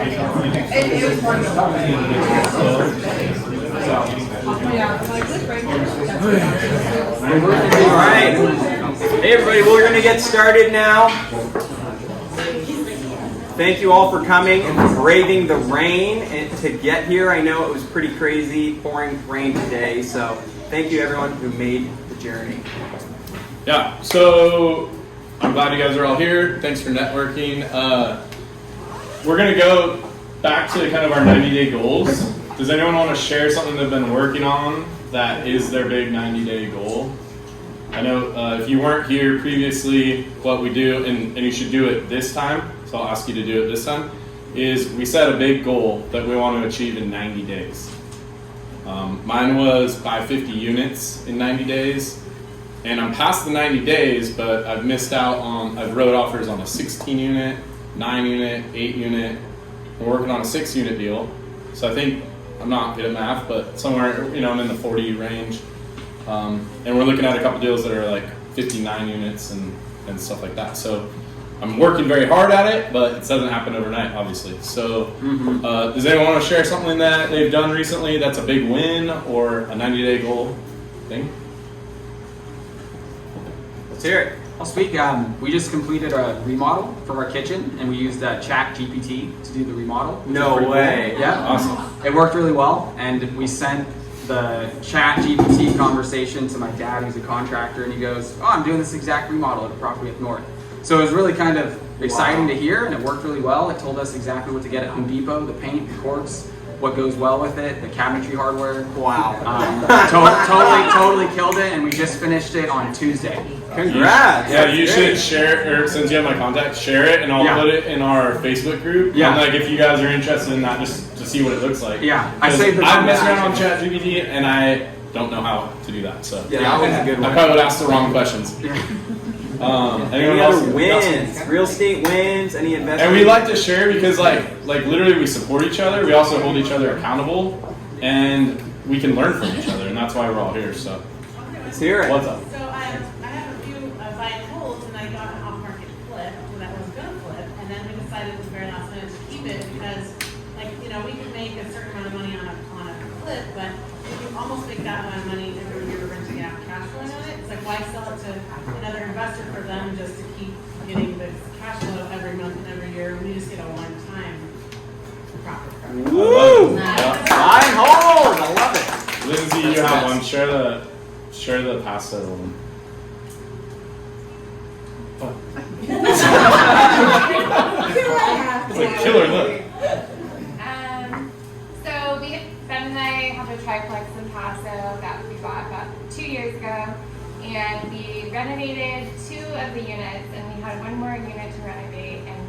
All right. Hey everybody, we're going to get started now. Thank you all for coming and for braving the rain and to get here. I know it was pretty crazy, pouring rain today, so thank you everyone who made the journey. Yeah, so I'm glad you guys are all here. Thanks for networking. We're going to go back to kind of our 90-day goals. Does anyone want to share something they've been working on that is their big 90-day goal? I know if you weren't here previously, what we do, and you should do it this time, so I'll ask you to do it this time, is we set a big goal that we want to achieve in 90 days. Mine was buy 50 units in 90 days, and I'm past the 90 days, but I've missed out on, I've wrote offers on a 16 unit, 9 unit, 8 unit. We're working on a 6 unit deal, so I think, I'm not good at math, but somewhere, I'm in the 40 range. And we're looking at a couple deals that are like 59 units and stuff like that. So I'm working very hard at it, but it doesn't happen overnight, obviously. So does anyone want to share something that they've done recently that's a big win or a 90-day goal thing? Let's hear it. I'll speak. We just completed a remodel for our kitchen, and we used Chat GPT to do the remodel. No way. Cool. Yeah, Awesome. It worked really well, and we sent the Chat GPT conversation to my dad, who's a contractor, and he goes, "Oh, I'm doing this exact remodel at a property up north." So it was really kind of exciting to hear, and it worked really well. It told us exactly what to get at Home Depot: the paint, the corks, what goes well with it, the cabinetry hardware. Wow. Totally killed it, and we just finished it on Tuesday. Congrats. Yeah, you should share, or since you have my contact, share it, and I'll put it in our Facebook group. Yeah. And like, if you guys are interested in that, just to see what it looks like. Yeah, I saved the I've messed around on ChatGPT, and I don't know how to do that. So Yeah, that was a good one. I probably would ask the wrong questions. Any other wins? Real estate wins? Any investment? And we like to share because like literally we support each other. We also hold each other accountable, and we can learn from each other, and that's why we're all here. So let's hear it. What's up? So I have a few buy and holds, and I got an off-market flip that was going to flip, and then we decided at the very last minute to keep it because, we could make a certain amount of money on a flip, but you almost make that amount of money every year renting out cash flowing on it. It's like, why sell it to another investor for them just to keep getting the cash flow every month and every year? We just get a one-time profit. Woo! Nice. Buy and hold. I love it. Lindsay, you have one. Share the pasta one. It's like killer look. So Ben and I have a triplex in Paso that we bought about 2 years ago, and we renovated 2 of the units, and we had 1 more unit to renovate, and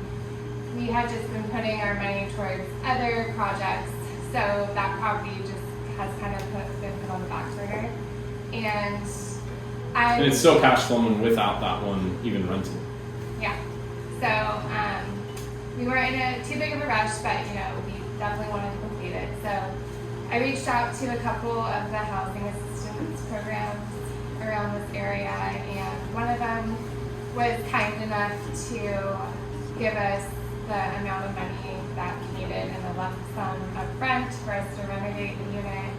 we had just been putting our money towards other projects, so that property just has kind of been put on the back burner. And it's still cash flowing without that one even rented. Yeah. So we weren't in too big of a rush, but we definitely wanted to complete it. So I reached out to a couple of the housing assistance programs around this area, and one of them was kind enough to give us the amount of money that we needed and a lump sum up front for us to renovate the unit.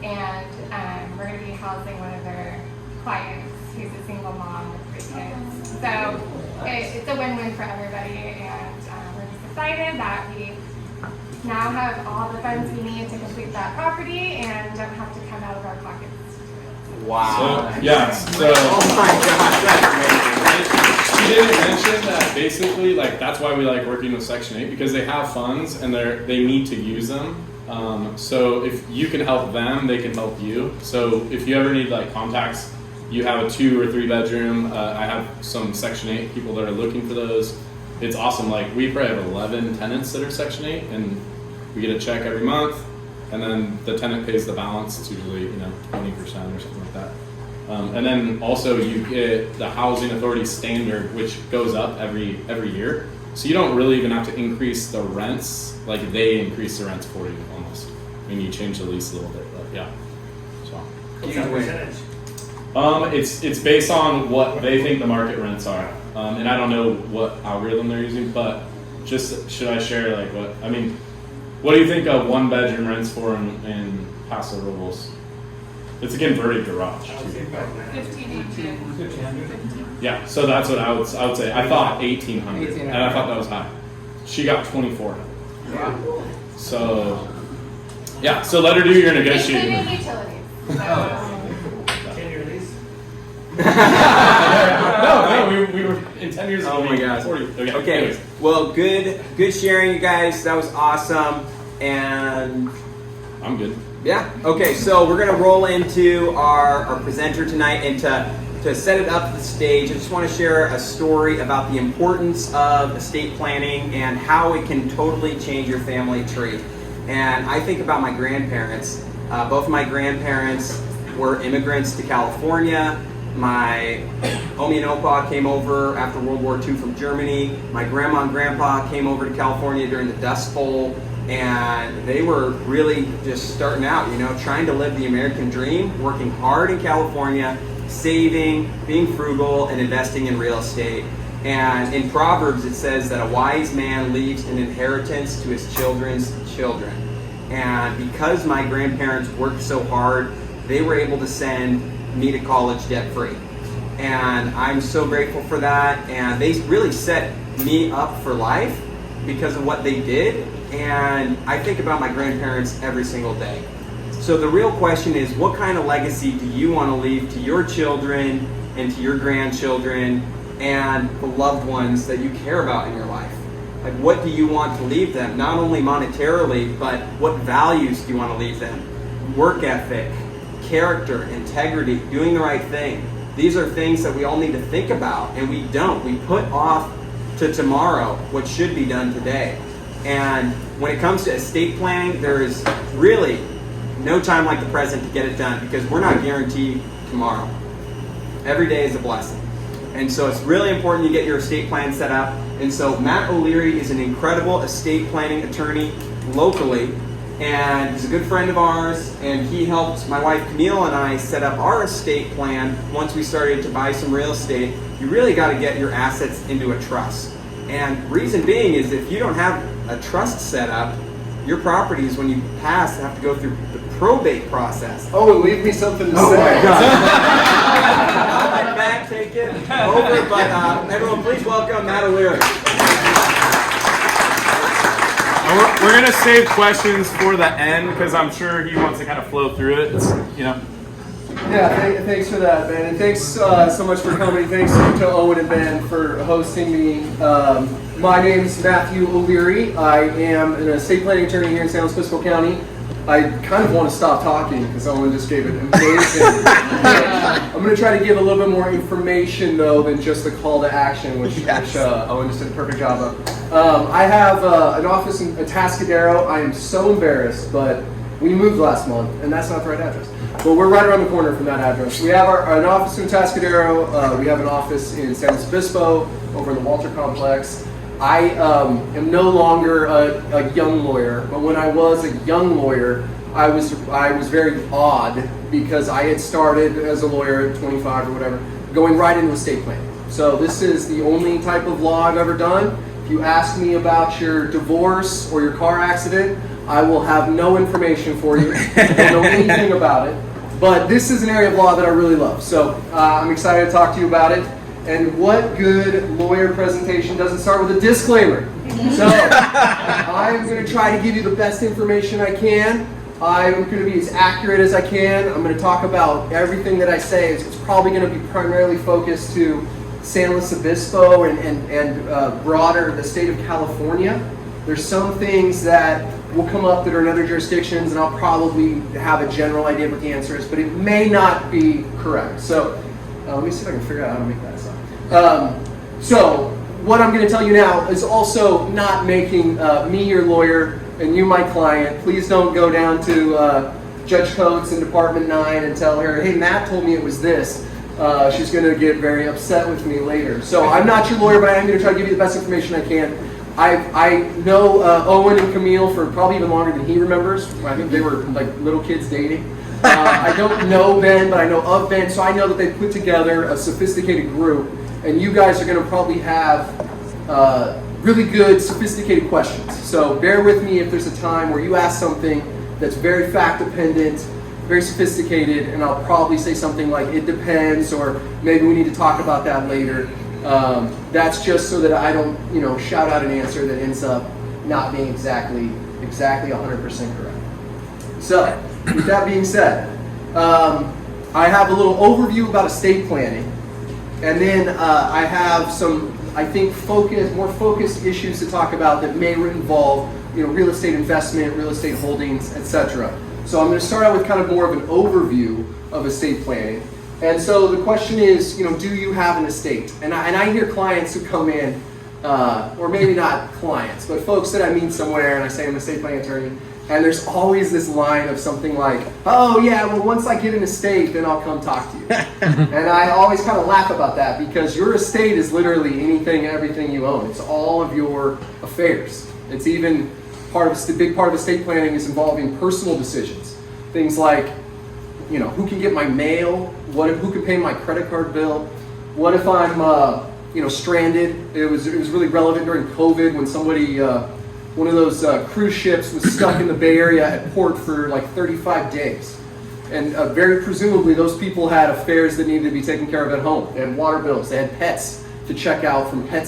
And we're going to be housing one of their clients who's a single mom with 3 kids. So it's a win-win for everybody, and we're just excited that we now have all the funds we need to complete that property and don't have to come out of our pockets. Wow. So, yeah. So, oh my gosh, that's amazing. She didn't mention that basically, that's why we like working with Section 8, because they have funds and they need to use them. So if you can help them, they can help you. So if you ever need contacts, you have a 2 or 3 bedroom. I have some Section 8 people that are looking for those. It's awesome. We probably have 11 tenants that are Section 8, and we get a check every month, and then the tenant pays the balance. It's usually 20% or something like that. And then also you get the housing authority standard, which goes up every year. So you don't really even have to increase the rents. They increase the rents for you almost. I mean, you change the lease a little bit, but yeah. So. What's that percentage? It's based on what they think the market rents are, and I don't know what algorithm they're using, but just should I share like what I mean? What do you think a 1-bedroom rents for in Paso Robles? It's a converted garage. 15. Yeah, so that's what I would say. I thought 1,800, and I thought that was high. She got 2,400. Yeah. So yeah, so let her do your negotiating. Including utilities. No, we were in 10 years ago. Oh my gosh. 40. Okay. Anyways. Well, good sharing, you guys. That was awesome. And I'm good. yeah. Okay. So we're gonna roll into our presenter tonight, and to set it up to the stage, I just want to share a story about the importance of estate planning and how it can totally change your family tree. And I think about my grandparents. Both of my grandparents were immigrants to California. My Omi and Opa came over after World War II from Germany. My grandma and grandpa came over to California during the Dust Bowl, and they were really just starting out, trying to live the American dream, working hard in California, saving, being frugal, and investing in real estate. And in Proverbs, it says that a wise man leaves an inheritance to his children's children. And because my grandparents worked so hard, they were able to send me to college debt-free. And I'm so grateful for that. And they really set me up for life because of what they did. And I think about my grandparents every single day. So the real question is, what kind of legacy do you want to leave to your children and to your grandchildren and the loved ones that you care about in your life? Like, what do you want to leave them? Not only monetarily, but what values do you want to leave them? Work ethic, character, integrity, doing the right thing. These are things that we all need to think about, and we don't. We put off to tomorrow what should be done today. And when it comes to estate planning, there is really no time like the present to get it done, because we're not guaranteed tomorrow. Every day is a blessing. And so it's really important you get your estate plan set up. And so Matt O'Leary is an incredible estate planning attorney locally, and he's a good friend of ours, and he helped my wife Camille and I set up our estate plan once we started to buy some real estate. You really got to get your assets into a trust. And reason being is, if you don't have a trust set up, your properties, when you pass, have to go through the probate process. Oh, and leave me something to Oh say. my God. I'll let Matt take it over, but everyone please welcome Matt O'Leary. We're going to save questions for the end because I'm sure he wants to kind of flow through it. It's, Yeah, thanks for that, Ben. And thanks so much for coming. Thanks to Owen and Ben for hosting me. My name's Matthew O'Leary. I am an estate planning attorney here in San Luis Obispo County. I kind of want to stop talking because Owen just gave it amazing. I'm going to try to give a little bit more information, though, than just the call to action, which Owen just did a perfect job of. I have an office in Atascadero. I am so embarrassed, but we moved last month, and that's not the right address. But we're right around the corner from that address. We have an office in Atascadero. We have an office in San Luis Obispo over in the Walter Complex. I am no longer a young lawyer, but when I was a young lawyer, I was very odd because I had started as a lawyer at 25 or whatever, going right into estate planning. So this is the only type of law I've ever done. If you ask me about your divorce or your car accident, I will have no information for you. I don't know anything about it. But this is an area of law that I really love. So I'm excited to talk to you about it. And what good lawyer presentation doesn't start with a disclaimer? So I'm going to try to give you the best information I can. I'm going to be as accurate as I can. I'm going to talk about everything that I say. It's probably going to be primarily focused to San Luis Obispo and broader the state of California. There's some things that will come up that are in other jurisdictions, and I'll probably have a general idea of what the answer is, but it may not be correct. So let me see if I can figure out how to make that sound. So what I'm going to tell you now is also not making me your lawyer and you my client. Please don't go down to Judge Coates in Department 9 and tell her, hey, Matt told me it was this. She's going to get very upset with me later. So I'm not your lawyer, but I am going to try to give you the best information I can. I know Owen and Camille for probably even longer than he remembers. I think they were like little kids dating. I don't know Ben, but I know of Ben, so I know that they put together a sophisticated group, and you guys are going to probably have really good, sophisticated questions. So bear with me if there's a time where you ask something that's very fact-dependent, very sophisticated, and I'll probably say something like, it depends, or maybe we need to talk about that later. That's just so that I don't, shout out an answer that ends up not being exactly 100% correct. So, with that being said, I have a little overview about estate planning, and then I have some, I think, more focused issues to talk about that may involve, real estate investment, real estate holdings, etc. So I'm going to start out with kind of more of an overview of estate planning. And so the question is, do you have an estate? And I hear clients who come in, or maybe not clients, but folks that I meet somewhere, and I say I'm an estate planning attorney, and there's always this line of something like, oh yeah, well once I get an estate, then I'll come talk to you. And I always kind of laugh about that, because your estate is literally anything and everything you own. It's all of your affairs. It's even a big part of estate planning is involving personal decisions. Things like, who can get my mail? Who can pay my credit card bill? What if I'm, stranded? It was really relevant during COVID when somebody, one of those cruise ships was stuck in the Bay Area at port for like 35 days. And very presumably those people had affairs that needed to be taken care of at home. They had water bills, they had pets to check out from pet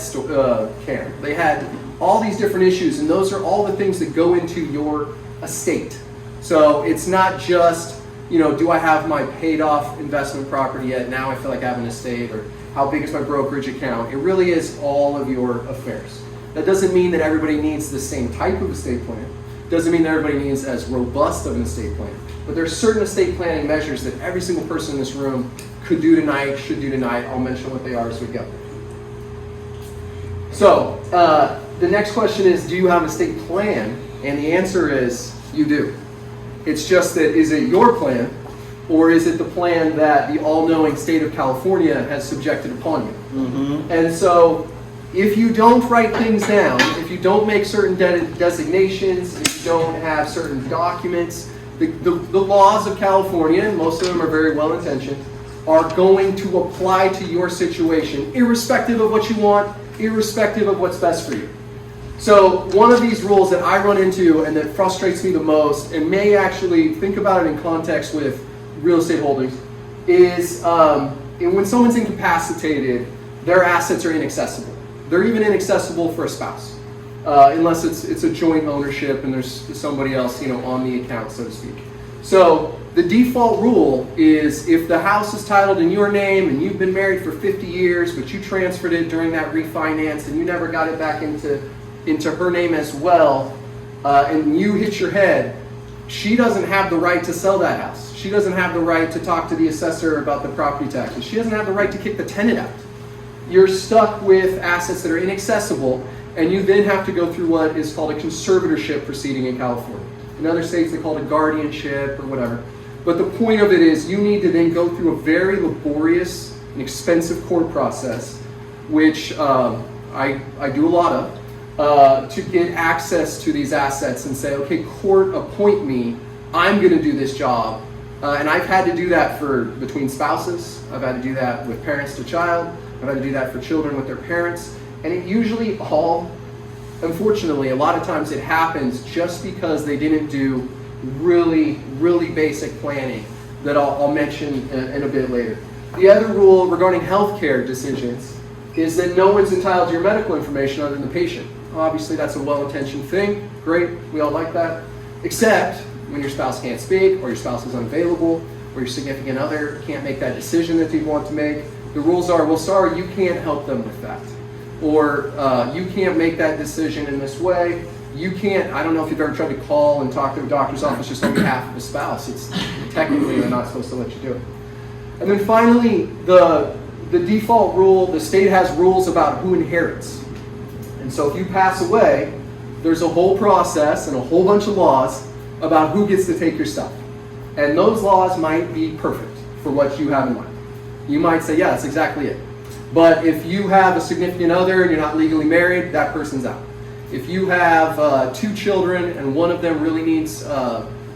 care. They had all these different issues, and those are all the things that go into your estate. So it's not just, do I have my paid off investment property yet? Now I feel like I have an estate, or how big is my brokerage account? It really is all of your affairs. That doesn't mean that everybody needs the same type of estate plan. Doesn't mean that everybody needs as robust of an estate plan. But there are certain estate planning measures that every single person in this room could do tonight, should do tonight. I'll mention what they are as we go. So, the next question is, do you have an estate plan? And the answer is, you do. It's just that, is it your plan, or is it the plan that the all-knowing state of California has subjected upon you? Mm-hmm. And so, if you don't write things down, if you don't make certain designations, if you don't have certain documents, the laws of California, and most of them are very well intentioned, are going to apply to your situation, irrespective of what you want, irrespective of what's best for you. So one of these rules that I run into and that frustrates me the most, and may actually think about it in context with real estate holdings, is when someone's incapacitated, their assets are inaccessible. They're even inaccessible for a spouse, unless it's a joint ownership and there's somebody else, on the account, so to speak. So the default rule is, if the house is titled in your name and you've been married for 50 years, but you transferred it during that refinance and you never got it back into her name as well, and you hit your head, she doesn't have the right to sell that house. She doesn't have the right to talk to the assessor about the property taxes. She doesn't have the right to kick the tenant out. You're stuck with assets that are inaccessible, and you then have to go through what is called a conservatorship proceeding in California. In other states, they call it a guardianship or whatever. But the point of it is, you need to then go through a very laborious and expensive court process, which I do a lot of, to get access to these assets and say, okay, court, appoint me. I'm going to do this job. And I've had to do that between spouses. I've had to do that with parents to child. I've had to do that for children with their parents. And it usually unfortunately, a lot of times it happens just because they didn't do really, really basic planning that I'll mention in a bit later. The other rule regarding healthcare decisions is that no one's entitled to your medical information other than the patient. Obviously, that's a well-intentioned thing. Great, we all like that. Except when your spouse can't speak, or your spouse is unavailable, or your significant other can't make that decision that they want to make. The rules are, well, sorry, you can't help them with that. Or you can't make that decision in this way. You can't, I don't know if you've ever tried to call and talk to a doctor's office just on behalf of a spouse. It's technically they're not supposed to let you do it. And then finally, the default rule, the state has rules about who inherits. And so if you pass away, there's a whole process and a whole bunch of laws about who gets to take your stuff. And those laws might be perfect for what you have in mind. You might say, yeah, that's exactly it. But if you have a significant other and you're not legally married, that person's out. If you have 2 children and one of them really needs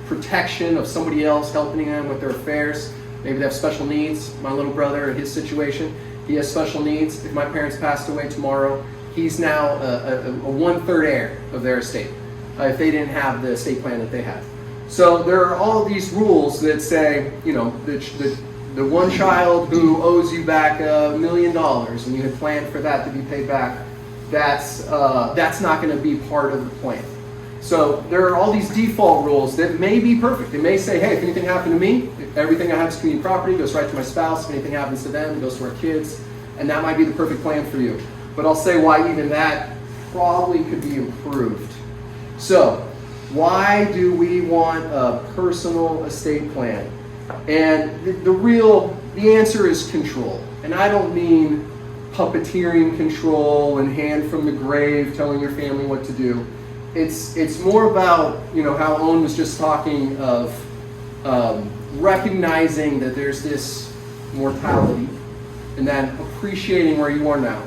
protection of somebody else helping them with their affairs, maybe they have special needs. My little brother, in his situation, he has special needs. If my parents passed away tomorrow, he's now a 1/3 heir of their estate if they didn't have the estate plan that they had. So there are all these rules that say, you know, the one child who owes you back $1 million and you had planned for that to be paid back, that's not going to be part of the plan. So there are all these default rules that may be perfect. It may say, hey, if anything happened to me, everything I have is community property, goes right to my spouse. If anything happens to them, it goes to our kids. And that might be the perfect plan for you. But I'll say why even that probably could be improved. So why do we want a personal estate plan? And the answer is control. And I don't mean puppeteering control and hand from the grave telling your family what to do. It's more about, you know, how Owen was just talking of recognizing that there's this mortality and then appreciating where you are now.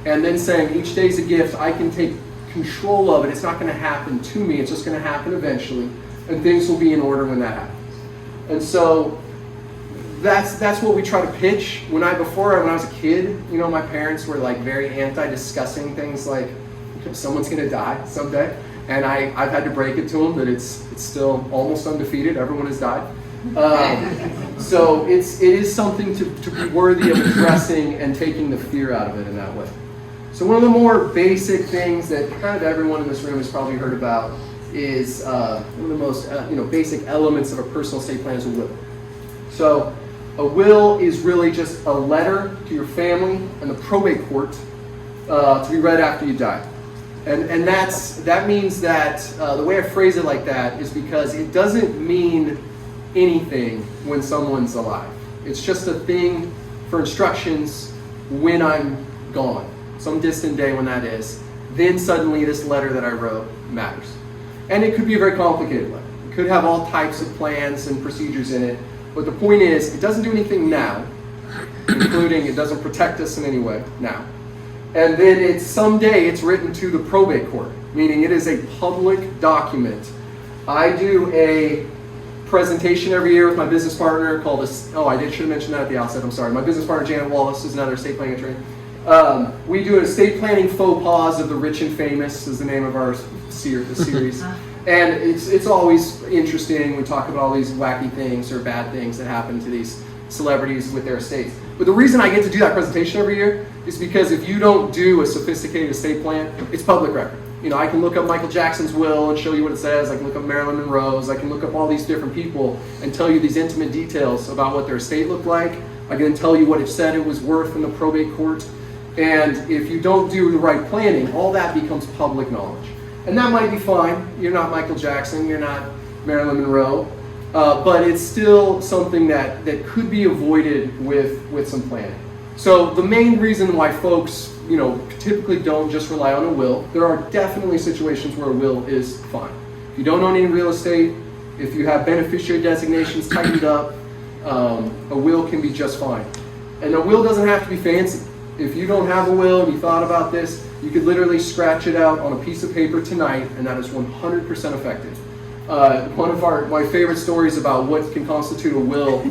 And then saying each day's a gift, I can take control of it. It's not going to happen to me. It's just going to happen eventually. And things will be in order when that happens. And so that's what we try to pitch. When I was a kid, you know, my parents were like very anti-discussing things like someone's going to die someday. And I've had to break it to them that it's still almost undefeated. Everyone has died. So it is something to be worthy of addressing and taking the fear out of it in that way. So one of the more basic things that kind of everyone in this room has probably heard about is one of the most basic elements of a personal estate plan is a will. So a will is really just a letter to your family and the probate court to be read after you die. And that means that the way I phrase it like that is because it doesn't mean anything when someone's alive. It's just a thing for instructions when I'm gone, some distant day when that is. Then suddenly this letter that I wrote matters. And it could be a very complicated letter. It could have all types of plans and procedures in it. But the point is, it doesn't do anything now, including it doesn't protect us in any way now. And then someday it's written to the probate court, meaning it is a public document. I do a presentation every year with my business partner called should have mentioned that at the outset, I'm sorry. My business partner, Janet Wallace, is another estate planning attorney. We do an estate planning faux pas of the rich and famous is the name of our series. And it's always interesting. We talk about all these wacky things or bad things that happen to these celebrities with their estates. But the reason I get to do that presentation every year is because if you don't do a sophisticated estate plan, it's public record. You know, I can look up Michael Jackson's will and show you what it says. I can look up Marilyn Monroe's. I can look up all these different people and tell you these intimate details about what their estate looked like. I can tell you what it said it was worth in the probate court. And if you don't do the right planning, all that becomes public knowledge. And that might be fine. You're not Michael Jackson. You're not Marilyn Monroe. But it's still something that could be avoided with some planning. So the main reason why folks, you know, typically don't just rely on a will, there are definitely situations where a will is fine. If you don't own any real estate, if you have beneficiary designations tightened up, a will can be just fine. And a will doesn't have to be fancy. If you don't have a will and you thought about this, you could literally scratch it out on a piece of paper tonight, and that is 100% effective. One of my favorite stories about what can constitute a will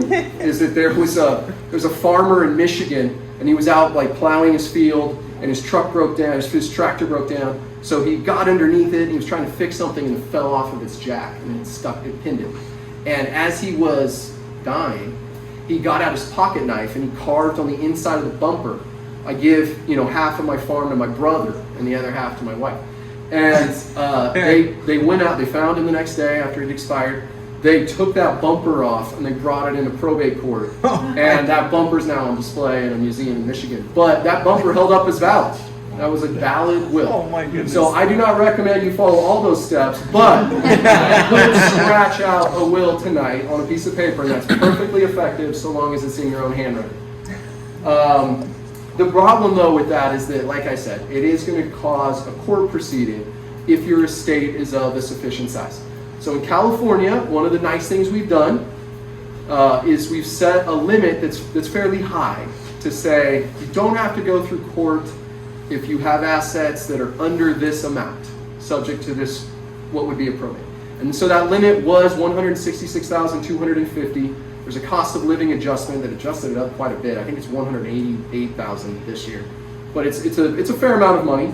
is that there's a farmer in Michigan, and he was out like plowing his field, and his truck broke down, his tractor broke down, so he got underneath it, and he was trying to fix something, and it fell off of its jack, and it pinned him. And as he was dying, he got out his pocket knife, and he carved on the inside of the bumper, I give, half of my farm to my brother, and the other half to my wife. And they went out, they found him the next day after it expired. They took that bumper off and they brought it into probate court. And that bumper's now on display in a museum in Michigan. But that bumper held up as valid. That was a valid will. Oh my goodness. So I do not recommend you follow all those steps, but you could scratch out a will tonight on a piece of paper, and that's perfectly effective so long as it's in your own handwriting. The problem, though, with that is that, like I said, it is going to cause a court proceeding if your estate is of a sufficient size. So in California, one of the nice things we've done is we've set a limit that's fairly high to say you don't have to go through court if you have assets that are under this amount, subject to this, what would be a probate. And so that limit was $166,250. There's a cost of living adjustment that adjusted it up quite a bit. I think it's $188,000 this year. but it's a fair amount of money.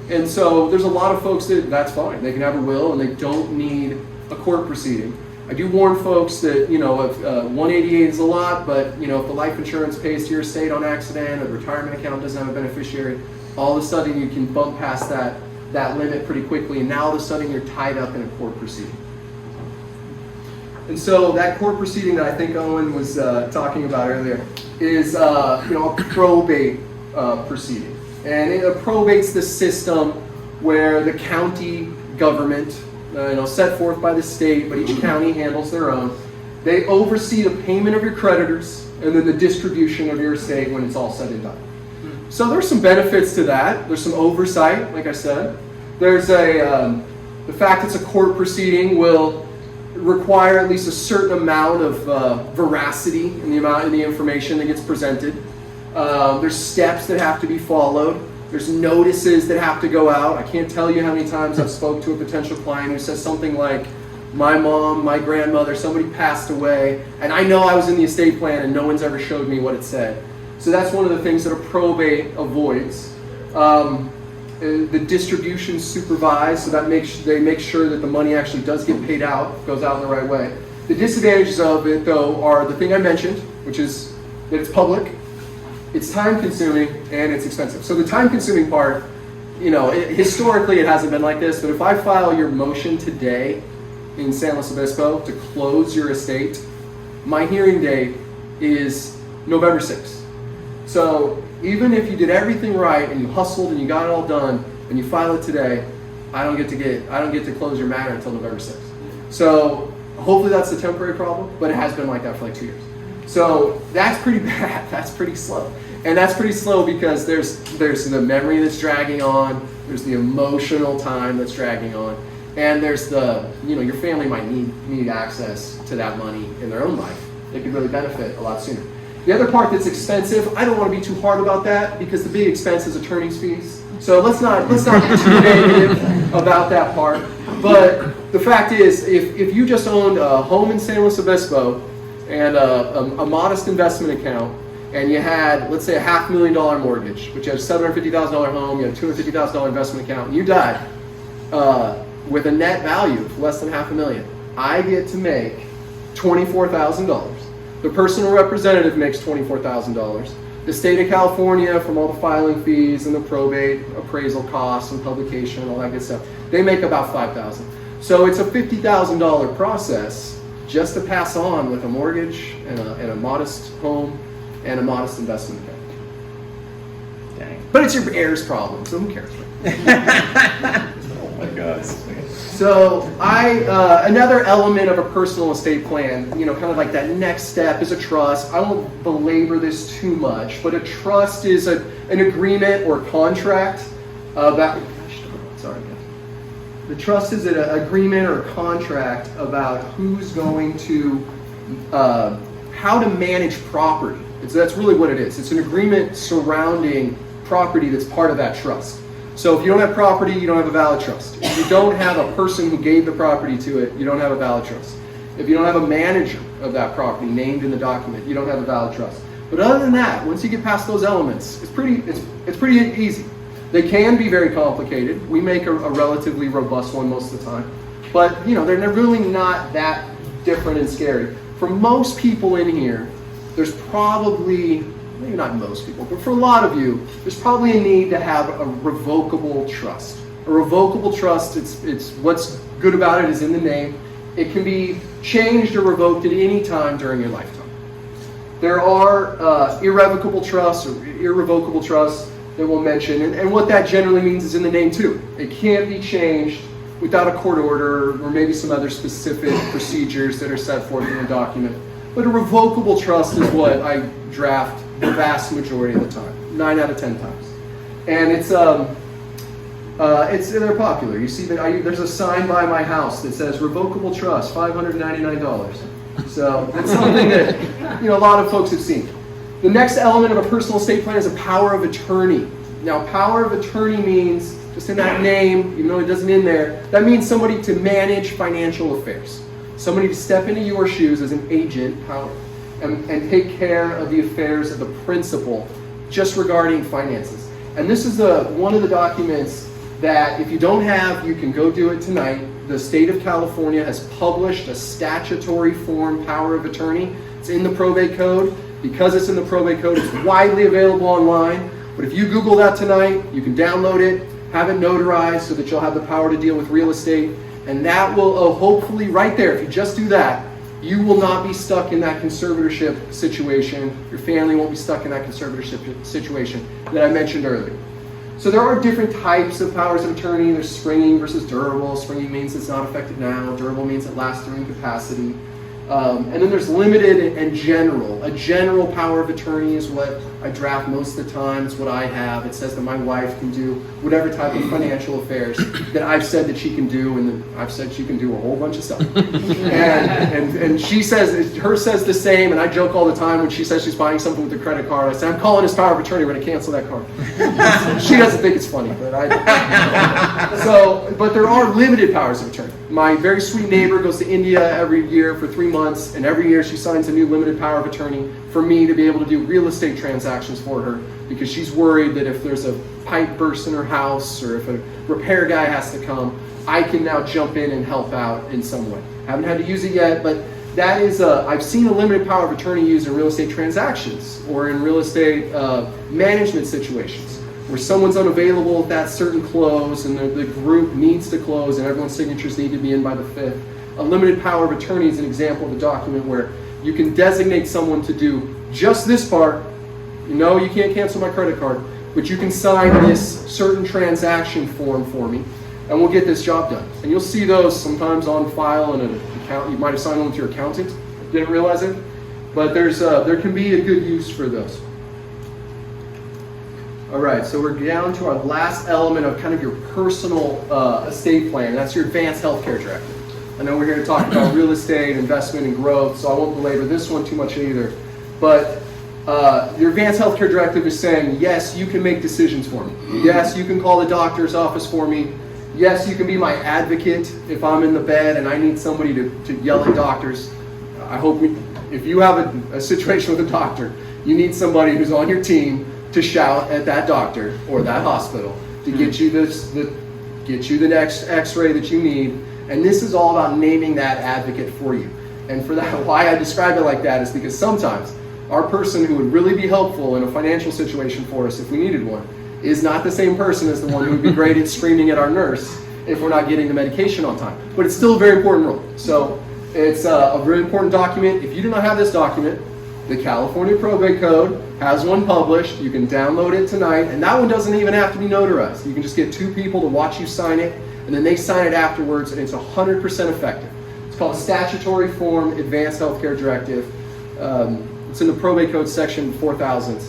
And so there's a lot of folks that's fine. They can have a will and they don't need a court proceeding. I do warn folks that, if 188 is a lot, but if the life insurance pays to your estate on accident or the retirement account doesn't have a beneficiary, all of a sudden you can bump past that limit pretty quickly, and now all of a sudden you're tied up in a court proceeding. And so that court proceeding that I think Owen was talking about earlier is a probate proceeding. And it probates the system where the county government, set forth by the state, but each county handles their own. They oversee the payment of your creditors and then the distribution of your estate when it's all said and done. So there's some benefits to that. There's some oversight, like I said. There's the fact it's a court proceeding will require at least a certain amount of veracity in the information that gets presented. There's steps that have to be followed. There's notices that have to go out. I can't tell you how many times I've spoke to a potential client who says something like, my mom, my grandmother, somebody passed away, and I know I was in the estate plan and no one's ever showed me what it said. So that's one of the things that a probate avoids. The distribution supervised, so that they make sure that the money actually does get paid out, goes out in the right way. The disadvantages of it, though, are the thing I mentioned, which is that it's public, it's time-consuming, and it's expensive. So the time-consuming part, historically it hasn't been like this, but if I file your motion today in San Luis Obispo to close your estate, my hearing date is November 6th. So even if you did everything right and you hustled and you got it all done and you file it today, I don't get to close your matter until November 6th. So hopefully that's a temporary problem, but it has been like that for like 2 years. So that's pretty bad. That's pretty slow. And that's pretty slow because there's the memory that's dragging on, there's the emotional time that's dragging on, and there's your family might need access to that money in their own life. They could really benefit a lot sooner. The other part that's expensive, I don't want to be too hard about that because the big expense is attorney's fees. So let's not be too negative about that part. But the fact is, if you just owned a home in San Luis Obispo and a modest investment account, and you had, let's say, a $500,000 mortgage, which you had a $750,000 home, you had a $250,000 investment account, and you died with a net value of less than $500,000, I get to make $24,000. The personal representative makes $24,000. The state of California, from all the filing fees and the probate appraisal costs and publication and all that good stuff, they make about $5,000. So it's a $50,000 process just to pass on with a mortgage and a modest home and a modest investment account. Dang. But it's your heirs' problem, so who cares? Oh my gosh. So another element of a personal estate plan, kind of like that next step is a trust. I won't belabor this too much, but a trust is an agreement or contract about, sorry guys. The trust is an agreement or contract about who's going to, how to manage property. That's really what it is. It's an agreement surrounding property that's part of that trust. So if you don't have property, you don't have a valid trust. If you don't have a person who gave the property to it, you don't have a valid trust. If you don't have a manager of that property named in the document, you don't have a valid trust. But other than that, once you get past those elements, it's pretty easy. They can be very complicated. We make a relatively robust one most of the time. But they're really not that different and scary. For most people in here, there's probably, maybe not most people, but for a lot of you, there's probably a need to have a revocable trust. A revocable trust, it's what's good about it is in the name. It can be changed or revoked at any time during your lifetime. There are irrevocable trusts or irrevocable trusts that we'll mention, and what that generally means is in the name too. It can't be changed without a court order or maybe some other specific procedures that are set forth in the document. But a revocable trust is what I draft the vast majority of the time, 9 out of 10 times. And they're popular. You see that there's a sign by my house that says revocable trust, $599. So it's something that a lot of folks have seen. The next element of a personal estate plan is a power of attorney. Now, power of attorney means, just in that name, even though it doesn't in there, that means somebody to manage financial affairs. Somebody to step into your shoes as an agent, power, and take care of the affairs of the principal just regarding finances. And this is one of the documents that if you don't have, you can go do it tonight. The state of California has published a statutory form power of attorney. It's in the probate code. Because it's in the probate code, it's widely available online. But if you Google that tonight, you can download it, have it notarized so that you'll have the power to deal with real estate. And that will hopefully, right there, if you just do that, you will not be stuck in that conservatorship situation. Your family won't be stuck in that conservatorship situation that I mentioned earlier. So there are different types of powers of attorney. There's springing versus durable. Springing means it's not effective now. Durable means it lasts through incapacity. And then there's limited and general. A general power of attorney is what I draft most of the time. It's what I have. It says that my wife can do whatever type of financial affairs that I've said that she can do, and then I've said she can do a whole bunch of stuff. and she says, hers says the same, and I joke all the time when she says she's buying something with a credit card. I say, I'm calling this power of attorney, we're going to cancel that card. She doesn't think it's funny, but but there are limited powers of attorney. My very sweet neighbor goes to India every year for 3 months, and every year she signs a new limited power of attorney for me to be able to do real estate transactions for her, because she's worried that if there's a pipe burst in her house or if a repair guy has to come, I can now jump in and help out in some way. Haven't had to use it yet, but that is I've seen a limited power of attorney used in real estate transactions or in real estate management situations where someone's unavailable at that certain close and the group needs to close and everyone's signatures need to be in by the 5th. A limited power of attorney is an example of a document where you can designate someone to do just this part. No, you can't cancel my credit card, but you can sign this certain transaction form for me and we'll get this job done. And you'll see those sometimes on file in an account. You might have signed one with your accountant, didn't realize it, but there can be a good use for those. All right, so we're down to our last element of kind of your personal estate plan. That's your advanced healthcare directive. I know we're here to talk about real estate, investment, and growth, so I won't belabor this one too much either. But your advanced healthcare directive is saying, yes, you can make decisions for me. Yes, you can call the doctor's office for me. Yes, you can be my advocate if I'm in the bed and I need somebody to yell at doctors. I hope if you have a situation with a doctor, you need somebody who's on your team to shout at that doctor or that hospital to get you the next x-ray that you need. And this is all about naming that advocate for you. And for that, why I describe it like that is because sometimes our person who would really be helpful in a financial situation for us if we needed one is not the same person as the one who would be great at screaming at our nurse if we're not getting the medication on time. But it's still a very important role. So it's a very important document. If you do not have this document, the California Probate Code has one published. You can download it tonight, and that one doesn't even have to be notarized. You can just get 2 people to watch you sign it, and then they sign it afterwards, and it's 100% effective. It's called a statutory form advanced healthcare directive. It's in the probate code section 4000,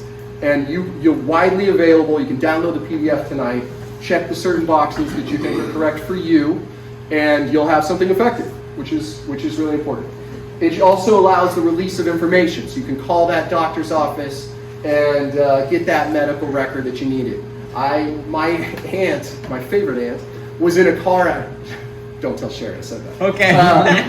and you're widely available. You can download the PDF tonight, check the certain boxes that you think are correct for you, and you'll have something effective, which is really important. It also allows the release of information, so you can call that doctor's office and get that medical record that you needed. My aunt, my favorite aunt, was in a car accident. Don't tell Sharon I said that. Okay.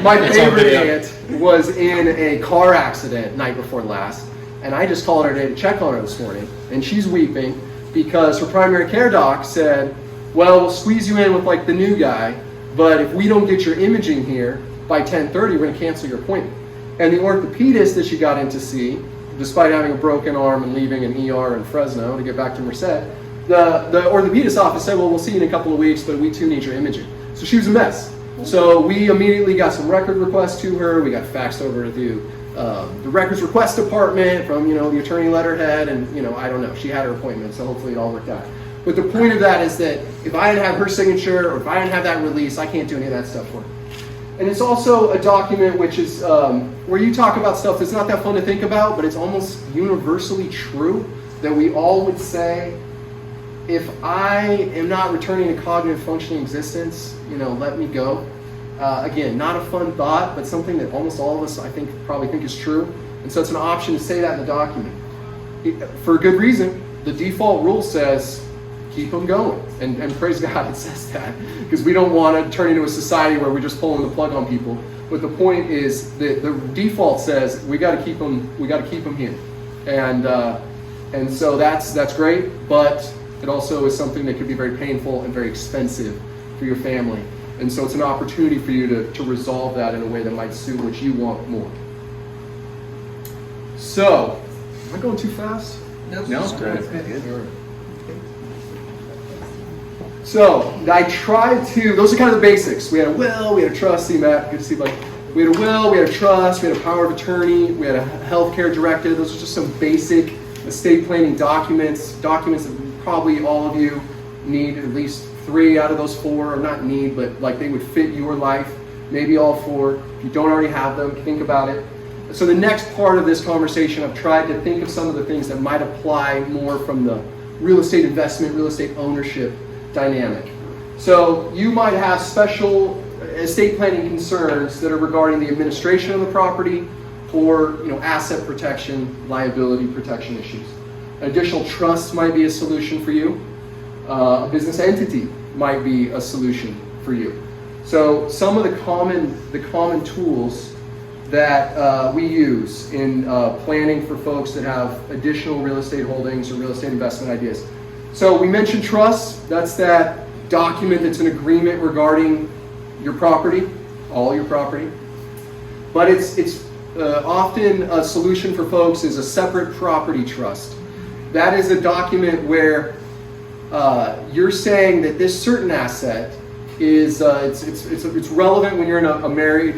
My favorite aunt was in a car accident night before last, and I just called her today to check on her this morning, and she's weeping because her primary care doc said, well, we'll squeeze you in with like the new guy, but if we don't get your imaging here by 10:30, we're going to cancel your appointment. And the orthopedist that she got in to see, despite having a broken arm and leaving an ER in Fresno to get back to Merced, the orthopedist office said, well, we'll see you in a couple of weeks, but we too need your imaging. So she was a mess. So we immediately got some record requests to her. We got faxed over to the records request department from, the attorney letterhead, and, I don't know. She had her appointment, so hopefully it all worked out. But the point of that is that if I didn't have her signature or if I didn't have that release, I can't do any of that stuff for her. And it's also a document which is where you talk about stuff that's not that fun to think about, but it's almost universally true that we all would say, if I am not returning to cognitive functioning existence, let me go. Again, not a fun thought, but something that almost all of us, I think, probably think is true. And so it's an option to say that in the document. For a good reason. The default rule says, keep them going. And praise God it says that, because we don't want to turn into a society where we're just pulling the plug on people. But the point is that the default says we got to keep them here. And so that's great, but it also is something that could be very painful and very expensive for your family. And so it's an opportunity for you to resolve that in a way that might suit what you want more. So, am I going too fast? No, That's great. So I tried to, those are kind of the basics. We had a will, we had a trust, see Matt, good to see you, buddy. We had a will, we had a trust, we had a power of attorney, we had a healthcare directive. Those are just some basic estate planning documents that probably all of you need at least 3 out of those 4, or not need, but like they would fit your life, maybe all 4. If you don't already have them, think about it. So the next part of this conversation, I've tried to think of some of the things that might apply more from the real estate investment, real estate ownership dynamic. So you might have special estate planning concerns that are regarding the administration of the property, or asset protection, liability protection issues. An additional trust might be a solution for you. A business entity might be a solution for you. So some of the common tools that we use in planning for folks that have additional real estate holdings or real estate investment ideas. So we mentioned trust. That's that document that's an agreement regarding your property, all your property. But it's often a solution for folks is a separate property trust. That is a document where you're saying that this certain asset is it's relevant when you're in a married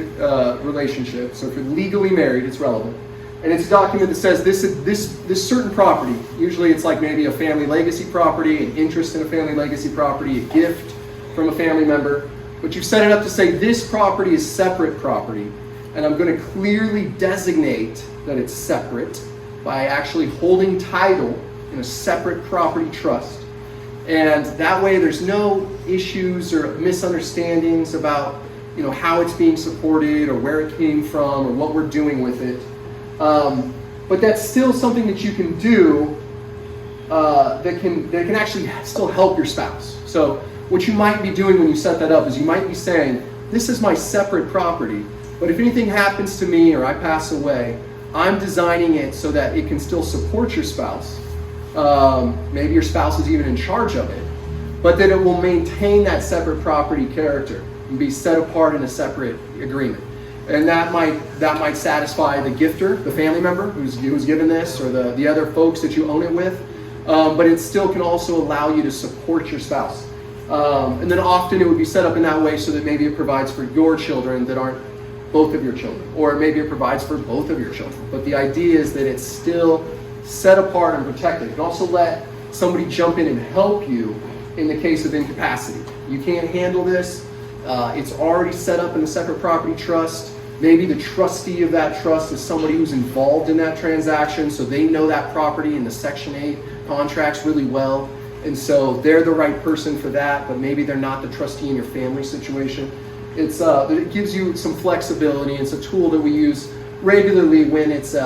relationship. So if you're legally married, it's relevant. And it's a document that says this certain property, usually it's like maybe a family legacy property, an interest in a family legacy property, a gift from a family member. But you've set it up to say this property is separate property, and I'm going to clearly designate that it's separate by actually holding title in a separate property trust. And that way there's no issues or misunderstandings about how it's being supported or where it came from or what we're doing with it. But that's still something that you can do that can actually still help your spouse. So what you might be doing when you set that up is you might be saying, this is my separate property, but if anything happens to me or I pass away, I'm designing it so that it can still support your spouse. Maybe your spouse is even in charge of it, but that it will maintain that separate property character and be set apart in a separate agreement. And that might satisfy the gifter, the family member who's given this, or the other folks that you own it with. But it still can also allow you to support your spouse. And then often it would be set up in that way so that maybe it provides for your children that aren't both of your children, or maybe it provides for both of your children. But the idea is that it's still set apart and protected. You can also let somebody jump in and help you in the case of incapacity. You can't handle this. It's already set up in a separate property trust. Maybe the trustee of that trust is somebody who's involved in that transaction, so they know that property and the Section 8 contracts really well. And so they're the right person for that, but maybe they're not the trustee in your family situation. It gives you some flexibility. It's a tool that we use regularly when it's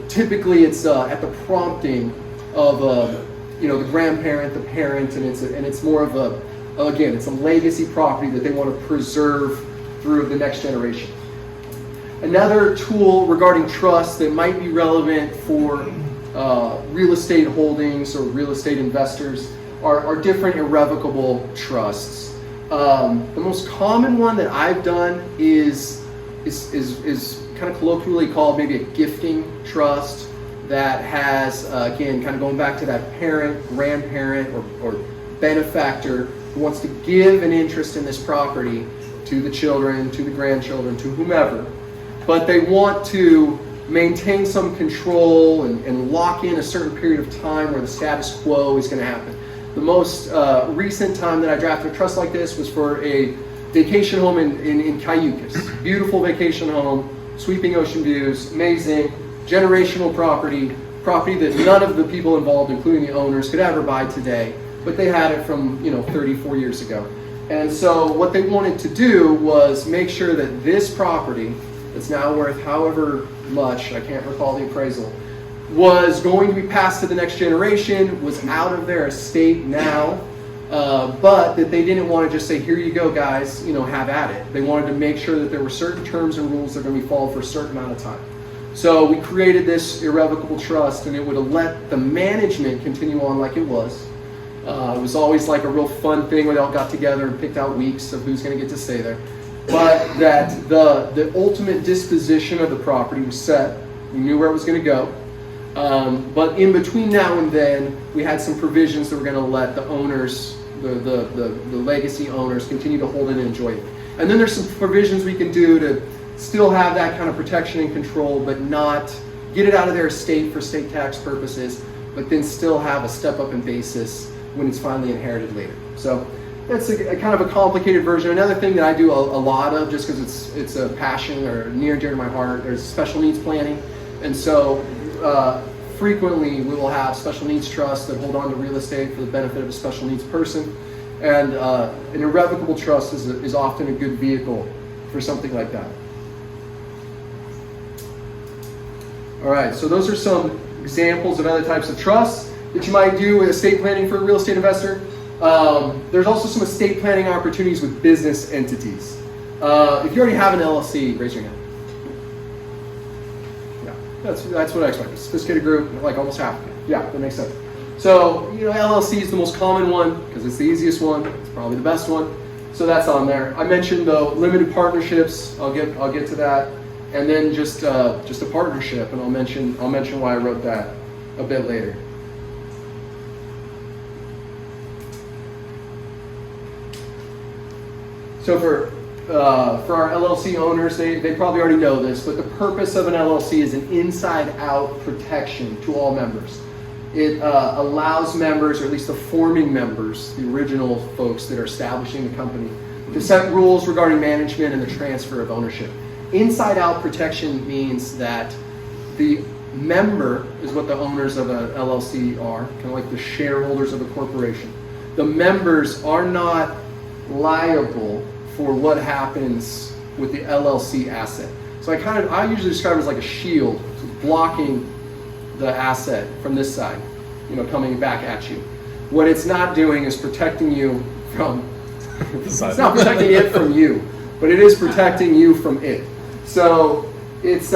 typically it's at the prompting of the grandparent, the parent, and it's more of it's a legacy property that they want to preserve through the next generation. Another tool regarding trust that might be relevant for real estate holdings or real estate investors are different irrevocable trusts. The most common one that I've done is kind of colloquially called maybe a gifting trust that has, again, kind of going back to that parent, grandparent, or benefactor who wants to give an interest in this property to the children, to the grandchildren, to whomever, but they want to maintain some control and lock in a certain period of time where the status quo is going to happen. The most recent time that I drafted a trust like this was for a vacation home in Cayucas. Beautiful vacation home, sweeping ocean views, amazing, generational property that none of the people involved, including the owners, could ever buy today, but they had it from 34 years ago. And so what they wanted to do was make sure that this property, that's now worth however much, I can't recall the appraisal, was going to be passed to the next generation, was out of their estate now, but that they didn't want to just say, here you go guys, have at it. They wanted to make sure that there were certain terms and rules that are going to be followed for a certain amount of time. So we created this irrevocable trust, and it would have let the management continue on like it was. It was always like a real fun thing where they all got together and picked out weeks of who's going to get to stay there. But that the ultimate disposition of the property was set. We knew where it was going to go. But in between now and then, we had some provisions that were going to let the owners, the legacy owners, continue to hold it and enjoy it. And then there's some provisions we can do to still have that kind of protection and control, but not get it out of their estate for state tax purposes, but then still have a step up in basis when it's finally inherited later. So that's a kind of a complicated version. Another thing that I do a lot of, just because it's a passion or near and dear to my heart, there's special needs planning. And so frequently we will have special needs trusts that hold on to real estate for the benefit of a special needs person. And an irrevocable trust is often a good vehicle for something like that. All right, so those are some examples of other types of trusts that you might do with estate planning for a real estate investor. There's also some estate planning opportunities with business entities. If you already have an LLC, raise your hand. Yeah, that's what I expected. Sophisticated group, like almost half of it. Yeah, that makes sense. So, LLC is the most common one because it's the easiest one. It's probably the best one. So that's on there. I mentioned the limited partnerships. I'll get to that, and then just a partnership, and I'll mention why I wrote that a bit later. So for our LLC owners, they probably already know this, but the purpose of an LLC is an inside-out protection to all members. It allows members, or at least the forming members, the original folks that are establishing the company, to set rules regarding management and the transfer of ownership. Inside-out protection means that the member is what the owners of an LLC are, kind of like the shareholders of a corporation. The members are not liable for what happens with the LLC asset. So I usually describe it as like a shield blocking the asset from this side, coming back at you. What it's not doing is protecting you from, it's not protecting it from you, but it is protecting you from it. So it's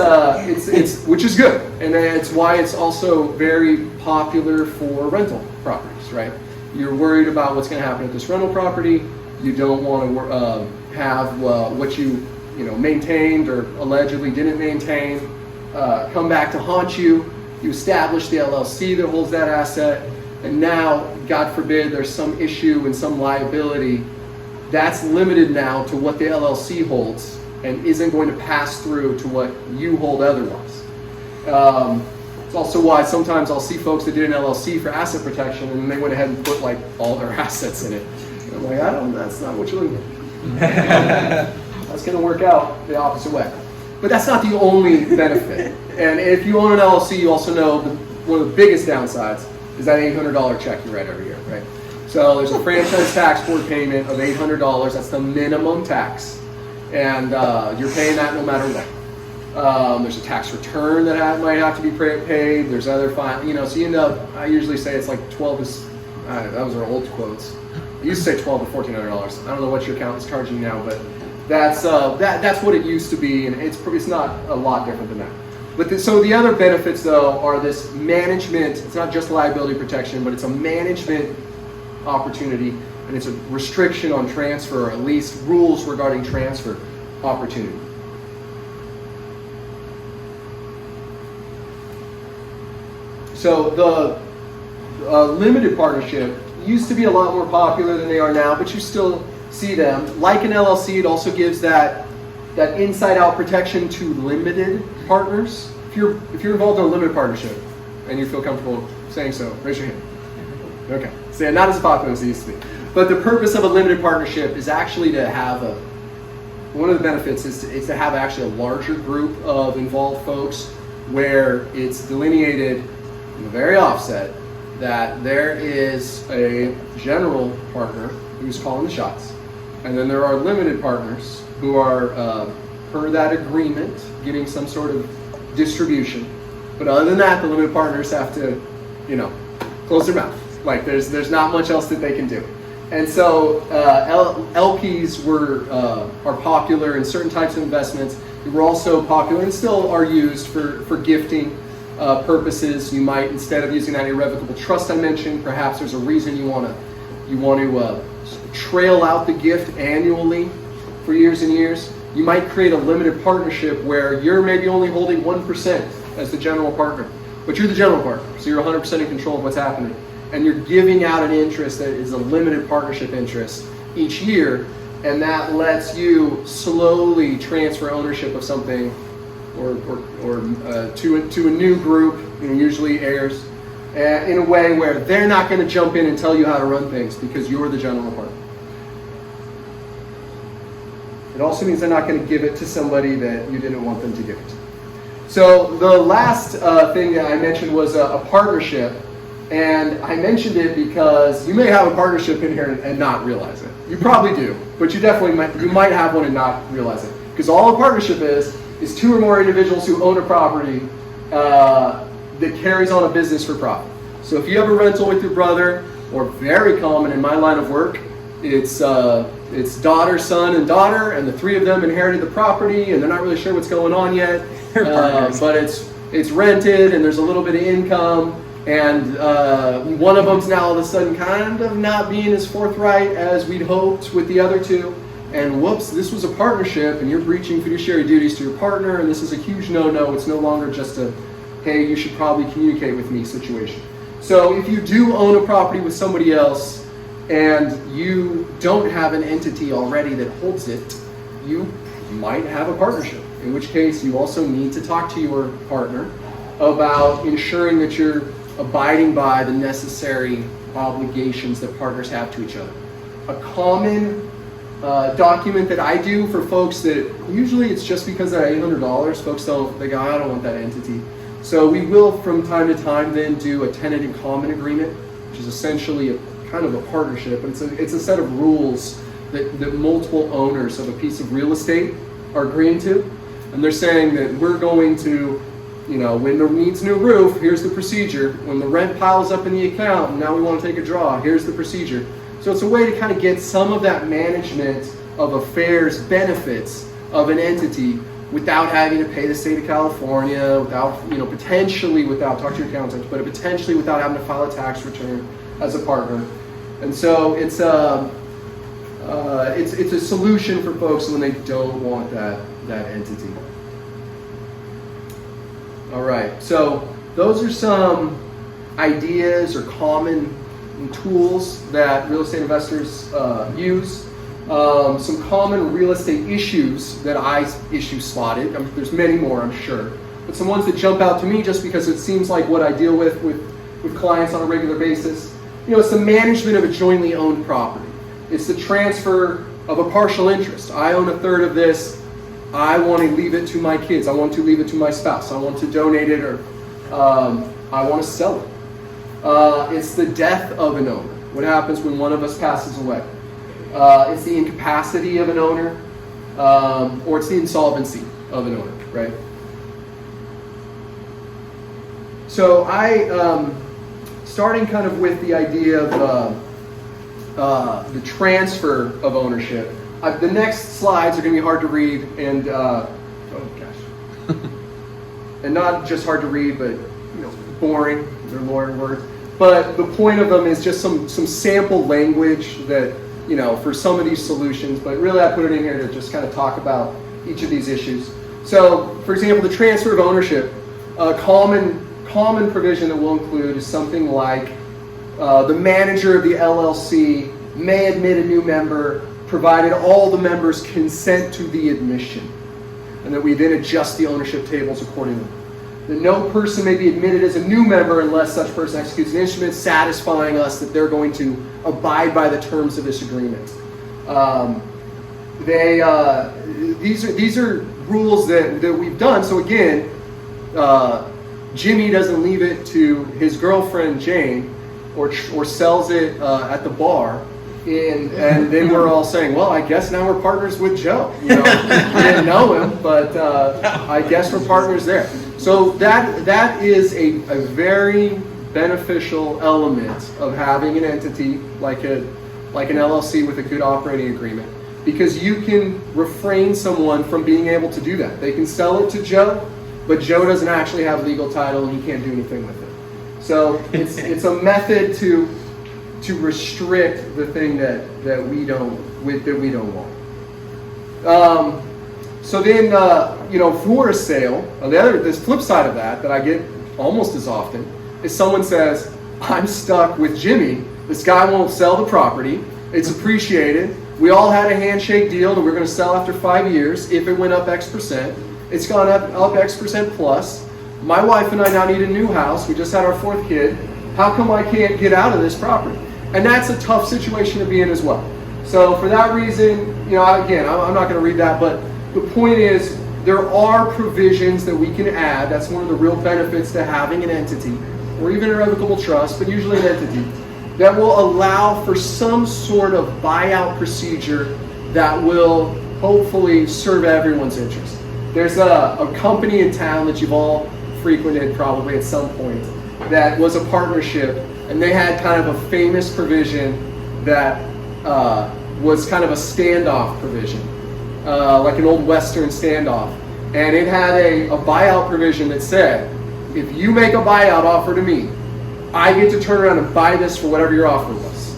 which is good, and it's why it's also very popular for rental properties, right? You're worried about what's going to happen at this rental property. You don't want to have what you maintained or allegedly didn't maintain come back to haunt you. You establish the LLC that holds that asset, and now, God forbid, there's some issue and some liability. That's limited now to what the LLC holds and isn't going to pass through to what you hold otherwise. It's also why sometimes I'll see folks that did an LLC for asset protection and they went ahead and put like all their assets in it. And I'm like, that's not what you're looking at. That's going to work out the opposite way. But that's not the only benefit. And if you own an LLC, you also know one of the biggest downsides is that $800 check you write every year, right? So there's a franchise tax board payment of $800. That's the minimum tax. And you're paying that no matter what. There's a tax return that might have to be paid. There's other fines, so you end up, I usually say it's like those are old quotes. I used to say $1,200 to $1,400. I don't know what your accountant's charging now, but that's what it used to be, and it's not a lot different than that. But so the other benefits though are this management. It's not just liability protection, but it's a management opportunity, and it's a restriction on transfer, or at least rules regarding transfer opportunity. So the limited partnership used to be a lot more popular than they are now, but you still see them. Like an LLC, it also gives that inside-out protection to limited partners. If you're involved in a limited partnership and you feel comfortable saying so, raise your hand. Okay, so not as popular as it used to be. But the purpose of a limited partnership is actually to have one of the benefits is to have actually a larger group of involved folks where it's delineated in the very offset that there is a general partner who's calling the shots. And then there are limited partners who are, per that agreement, getting some sort of distribution. But other than that, the limited partners have to, close their mouth. Like there's not much else that they can do. And so LPs are popular in certain types of investments They were also popular and still are used for gifting purposes. You might, instead of using that irrevocable trust I mentioned, perhaps there's a reason you want to trail out the gift annually for years and years. You might create a limited partnership where you're maybe only holding 1% as the general partner, but you're the general partner, so you're 100% in control of what's happening. And you're giving out an interest that is a limited partnership interest each year, and that lets you slowly transfer ownership of something or to a new group, usually heirs, in a way where they're not going to jump in and tell you how to run things because you're the general partner. It also means they're not going to give it to somebody that you didn't want them to give it to. So the last thing that I mentioned was a partnership. And I mentioned it because you may have a partnership in here and not realize it. You probably do, but you might have one and not realize it. Because all a partnership is two or more individuals who own a property that carries on a business for profit. So if you have a rental with your brother, or very common in my line of work, it's daughter, son, and daughter, and the three of them inherited the property, and they're not really sure what's going on yet. But it's rented, and there's a little bit of income. And one of them's now all of a sudden kind of not being as forthright as we'd hoped with the other two. And whoops, this was a partnership and you're breaching fiduciary duties to your partner, and this is a huge no-no. It's no longer just a, hey, you should probably communicate with me situation. So if you do own a property with somebody else and you don't have an entity already that holds it, you might have a partnership, in which case you also need to talk to your partner about ensuring that you're abiding by the necessary obligations that partners have to each other. A common document that I do for folks that usually it's just because they're $800, folks they go, I don't want that entity. So we will from time to time then do a tenant in common agreement, which is essentially a kind of a partnership. It's a set of rules that multiple owners of a piece of real estate are agreeing to. And they're saying that we're going to, when there needs a new roof, here's the procedure. When the rent piles up in the account and now we want to take a draw, here's the procedure. So it's a way to kind of get some of that management of affairs benefits of an entity without having to pay the state of California, potentially without, talk to your accountant, but potentially without having to file a tax return as a partner. And so it's a solution for folks when they don't want that entity. All right, so those are some ideas or common tools that real estate investors use. Some common real estate issues that I spotted. There's many more, I'm sure, but some ones that jump out to me just because it seems like what I deal with clients on a regular basis. It's the management of a jointly owned property. It's the transfer of a partial interest. I own a third of this. I want to leave it to my kids. I want to leave it to my spouse. I want to donate it, or I want to sell it. It's the death of an owner. What happens when one of us passes away? It's the incapacity of an owner, or it's the insolvency of an owner, right? So starting kind of with the idea of the transfer of ownership. The next slides are going to be hard to read, and and not just hard to read, but boring. They're lawyer words. But the point of them is just some sample language that for some of these solutions. But really, I put it in here to just kind of talk about each of these issues. So, for example, the transfer of ownership. A common provision that we'll include is something like the manager of the LLC may admit a new member, provided all the members consent to the admission, and that we then adjust the ownership tables accordingly. That no person may be admitted as a new member unless such person executes an instrument satisfying us that they're going to abide by the terms of this agreement. These are rules that we've done. So again, Jimmy doesn't leave it to his girlfriend Jane, or sells it at the bar. And then we're all saying, well, I guess now we're partners with Joe. We didn't know him, but I guess we're partners there. So that is a very beneficial element of having an entity like an LLC with a good operating agreement. because you can refrain someone from being able to do that. They can sell it to Joe, but Joe doesn't actually have legal title and he can't do anything with it. So it's a method to restrict the thing that we don't want. So then, for a sale, on this flip side of that I get almost as often, is someone says, I'm stuck with Jimmy. This guy won't sell the property. It's appreciated. We all had a handshake deal that we're going to sell after 5 years if it went up X percent. It's gone up X percent plus. My wife and I now need a new house. We just had our 4th kid. How come I can't get out of this property? And that's a tough situation to be in as well. So for that reason, again, I'm not going to read that, but the point is there are provisions that we can add. That's one of the real benefits to having an entity, or even a revocable trust, but usually an entity, that will allow for some sort of buyout procedure that will hopefully serve everyone's interest. There's a company in town that you've all frequented probably at some point that was a partnership, and they had kind of a famous provision that was kind of a standoff provision, like an old Western standoff. And it had a buyout provision that said, if you make a buyout offer to me, I get to turn around and buy this for whatever your offer was.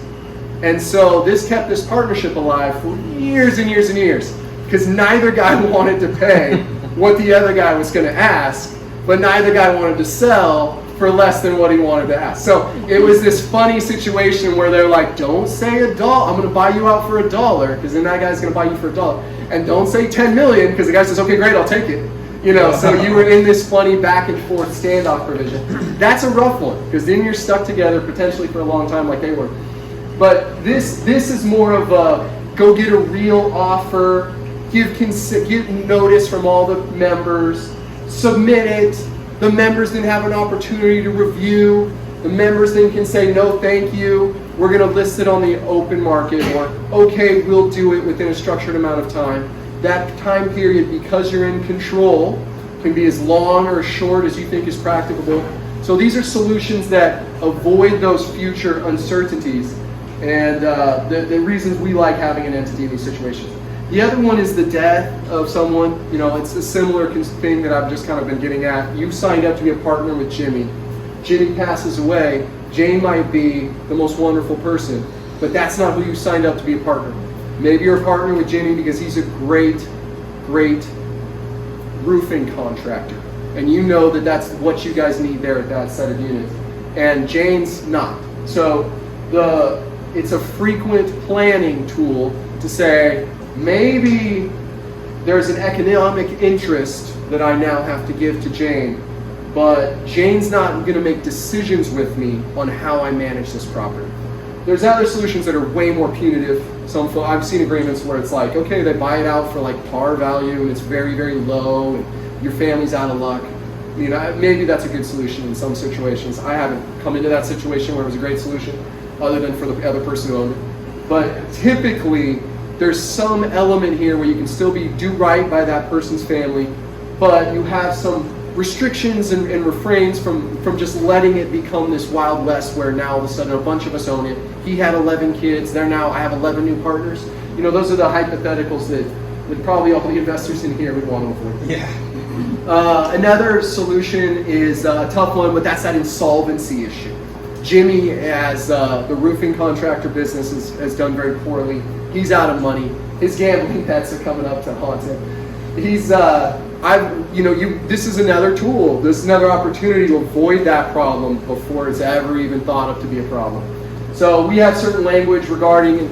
And so this kept this partnership alive for years and years and years, because neither guy wanted to pay what the other guy was going to ask, but neither guy wanted to sell for less than what he wanted to ask. So it was this funny situation where they're like, don't say $1, I'm going to buy you out for $1, because then that guy's going to buy you for $1. And don't say 10 million, because the guy says, okay, great, I'll take it. So you were in this funny back and forth standoff provision. That's a rough one, because then you're stuck together potentially for a long time like they were. But this is more of a go get a real offer, give notice from all the members, submit it. The members then have an opportunity to review. The members then can say, no, thank you. We're going to list it on the open market, or okay, we'll do it within a structured amount of time. That time period, because you're in control, can be as long or as short as you think is practicable. So these are solutions that avoid those future uncertainties, and the reasons we like having an entity in these situations. The other one is the death of someone. It's a similar thing that I've just kind of been getting at. You signed up to be a partner with Jimmy. Jimmy passes away. Jane might be the most wonderful person, but that's not who you signed up to be a partner with. Maybe you're a partner with Jimmy because he's a great, great roofing contractor, and you know that that's what you guys need there at that set of units. And Jane's not. So it's a frequent planning tool to say, maybe there's an economic interest that I now have to give to Jane, but Jane's not going to make decisions with me on how I manage this property. There's other solutions that are way more punitive. I've seen agreements where it's like, okay, they buy it out for like par value and it's very, very low and your family's out of luck. Maybe that's a good solution in some situations. I haven't come into that situation where it was a great solution, other than for the other person who owned it. But typically, there's some element here where you can still do right by that person's family, but you have some restrictions and refrains from just letting it become this Wild West where now all of a sudden a bunch of us own it. He had 11 kids, I have 11 new partners. Those are the hypotheticals that probably all the investors in here would want to avoid. Yeah. Another solution is a tough one, but that's that insolvency issue. Jimmy, as the roofing contractor business, has done very poorly. He's out of money. His gambling debts are coming up to haunt him. He's this is another tool. This is another opportunity to avoid that problem before it's ever even thought of to be a problem. So we have certain language regarding,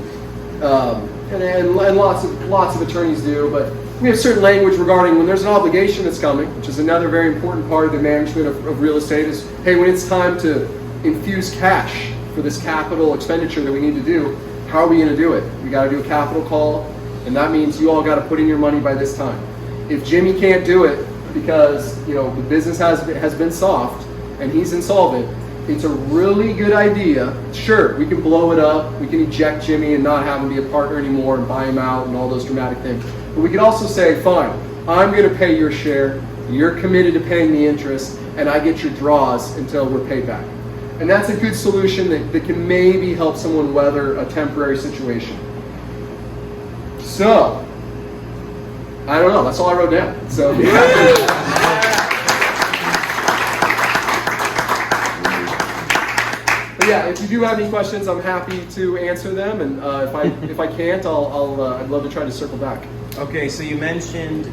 and lots of attorneys do, but we have certain language regarding when there's an obligation that's coming, which is another very important part of the management of real estate, is, hey, when it's time to infuse cash for this capital expenditure that we need to do, how are we going to do it? We got to do a capital call, and that means you all got to put in your money by this time. If Jimmy can't do it because the business has been soft and he's insolvent, it's a really good idea. Sure, we can blow it up, we can eject Jimmy and not have him be a partner anymore and buy him out and all those dramatic things. But we could also say, fine, I'm going to pay your share, you're committed to paying the interest, and I get your draws until we're paid back. And that's a good solution that can maybe help someone weather a temporary situation. So, I don't know. That's all I wrote down. So, but yeah, if you do have any questions, I'm happy to answer them. And if I can't, I'd love to try to circle back. Okay, so you mentioned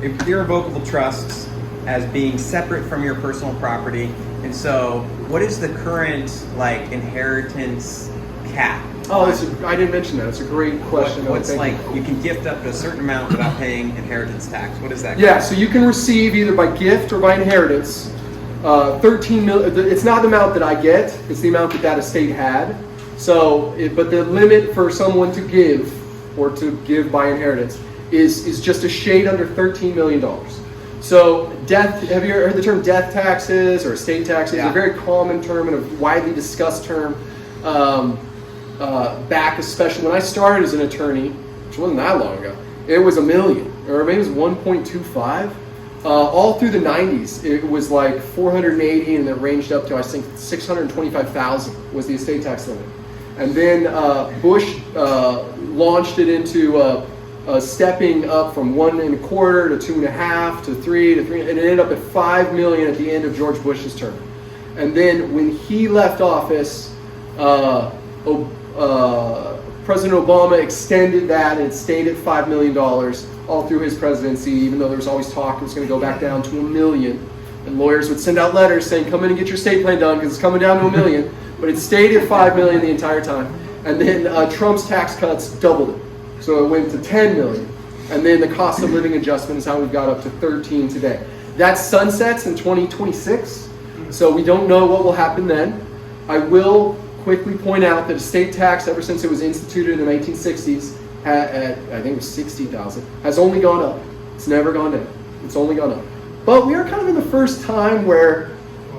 irrevocable trusts as being separate from your personal property, and so what is the current inheritance cap? Oh, I didn't mention that. It's a great question. What's you can gift up to a certain amount without paying inheritance tax. What is that? Yeah, so you can receive either by gift or by inheritance 13 million. It's not the amount that I get; it's the amount that estate had. So, but the limit for someone to give or to give by inheritance is just a shade under $13 million. So death, have you heard the term death taxes or estate taxes? Yeah. It's a very common term and a widely discussed term. Back especially when I started as an attorney, which wasn't that long ago, it was $1 million, or maybe it was 1.25. All through the 90s, it was like 480, and it ranged up to, I think, 625,000 was the estate tax limit. And then Bush launched it into stepping up from 1.25 to 2.5 to 3 to 3, and it ended up at $5 million at the end of George Bush's term. And then when he left office, President Obama extended that, and it stayed at $5 million all through his presidency, even though there was always talk it was going to go back down to $1 million. And lawyers would send out letters saying, come in and get your estate plan done because it's coming down to $1 million. But it stayed at $5 million the entire time. And then Trump's tax cuts doubled it. So it went to $10 million. And then the cost of living adjustment is how we've got up to 13 today. That sunsets in 2026. So we don't know what will happen then. I will quickly point out that estate tax, ever since it was instituted in the 1960s, at I think it was 60,000, has only gone up. It's never gone down. It's only gone up. But we are kind of in the first time where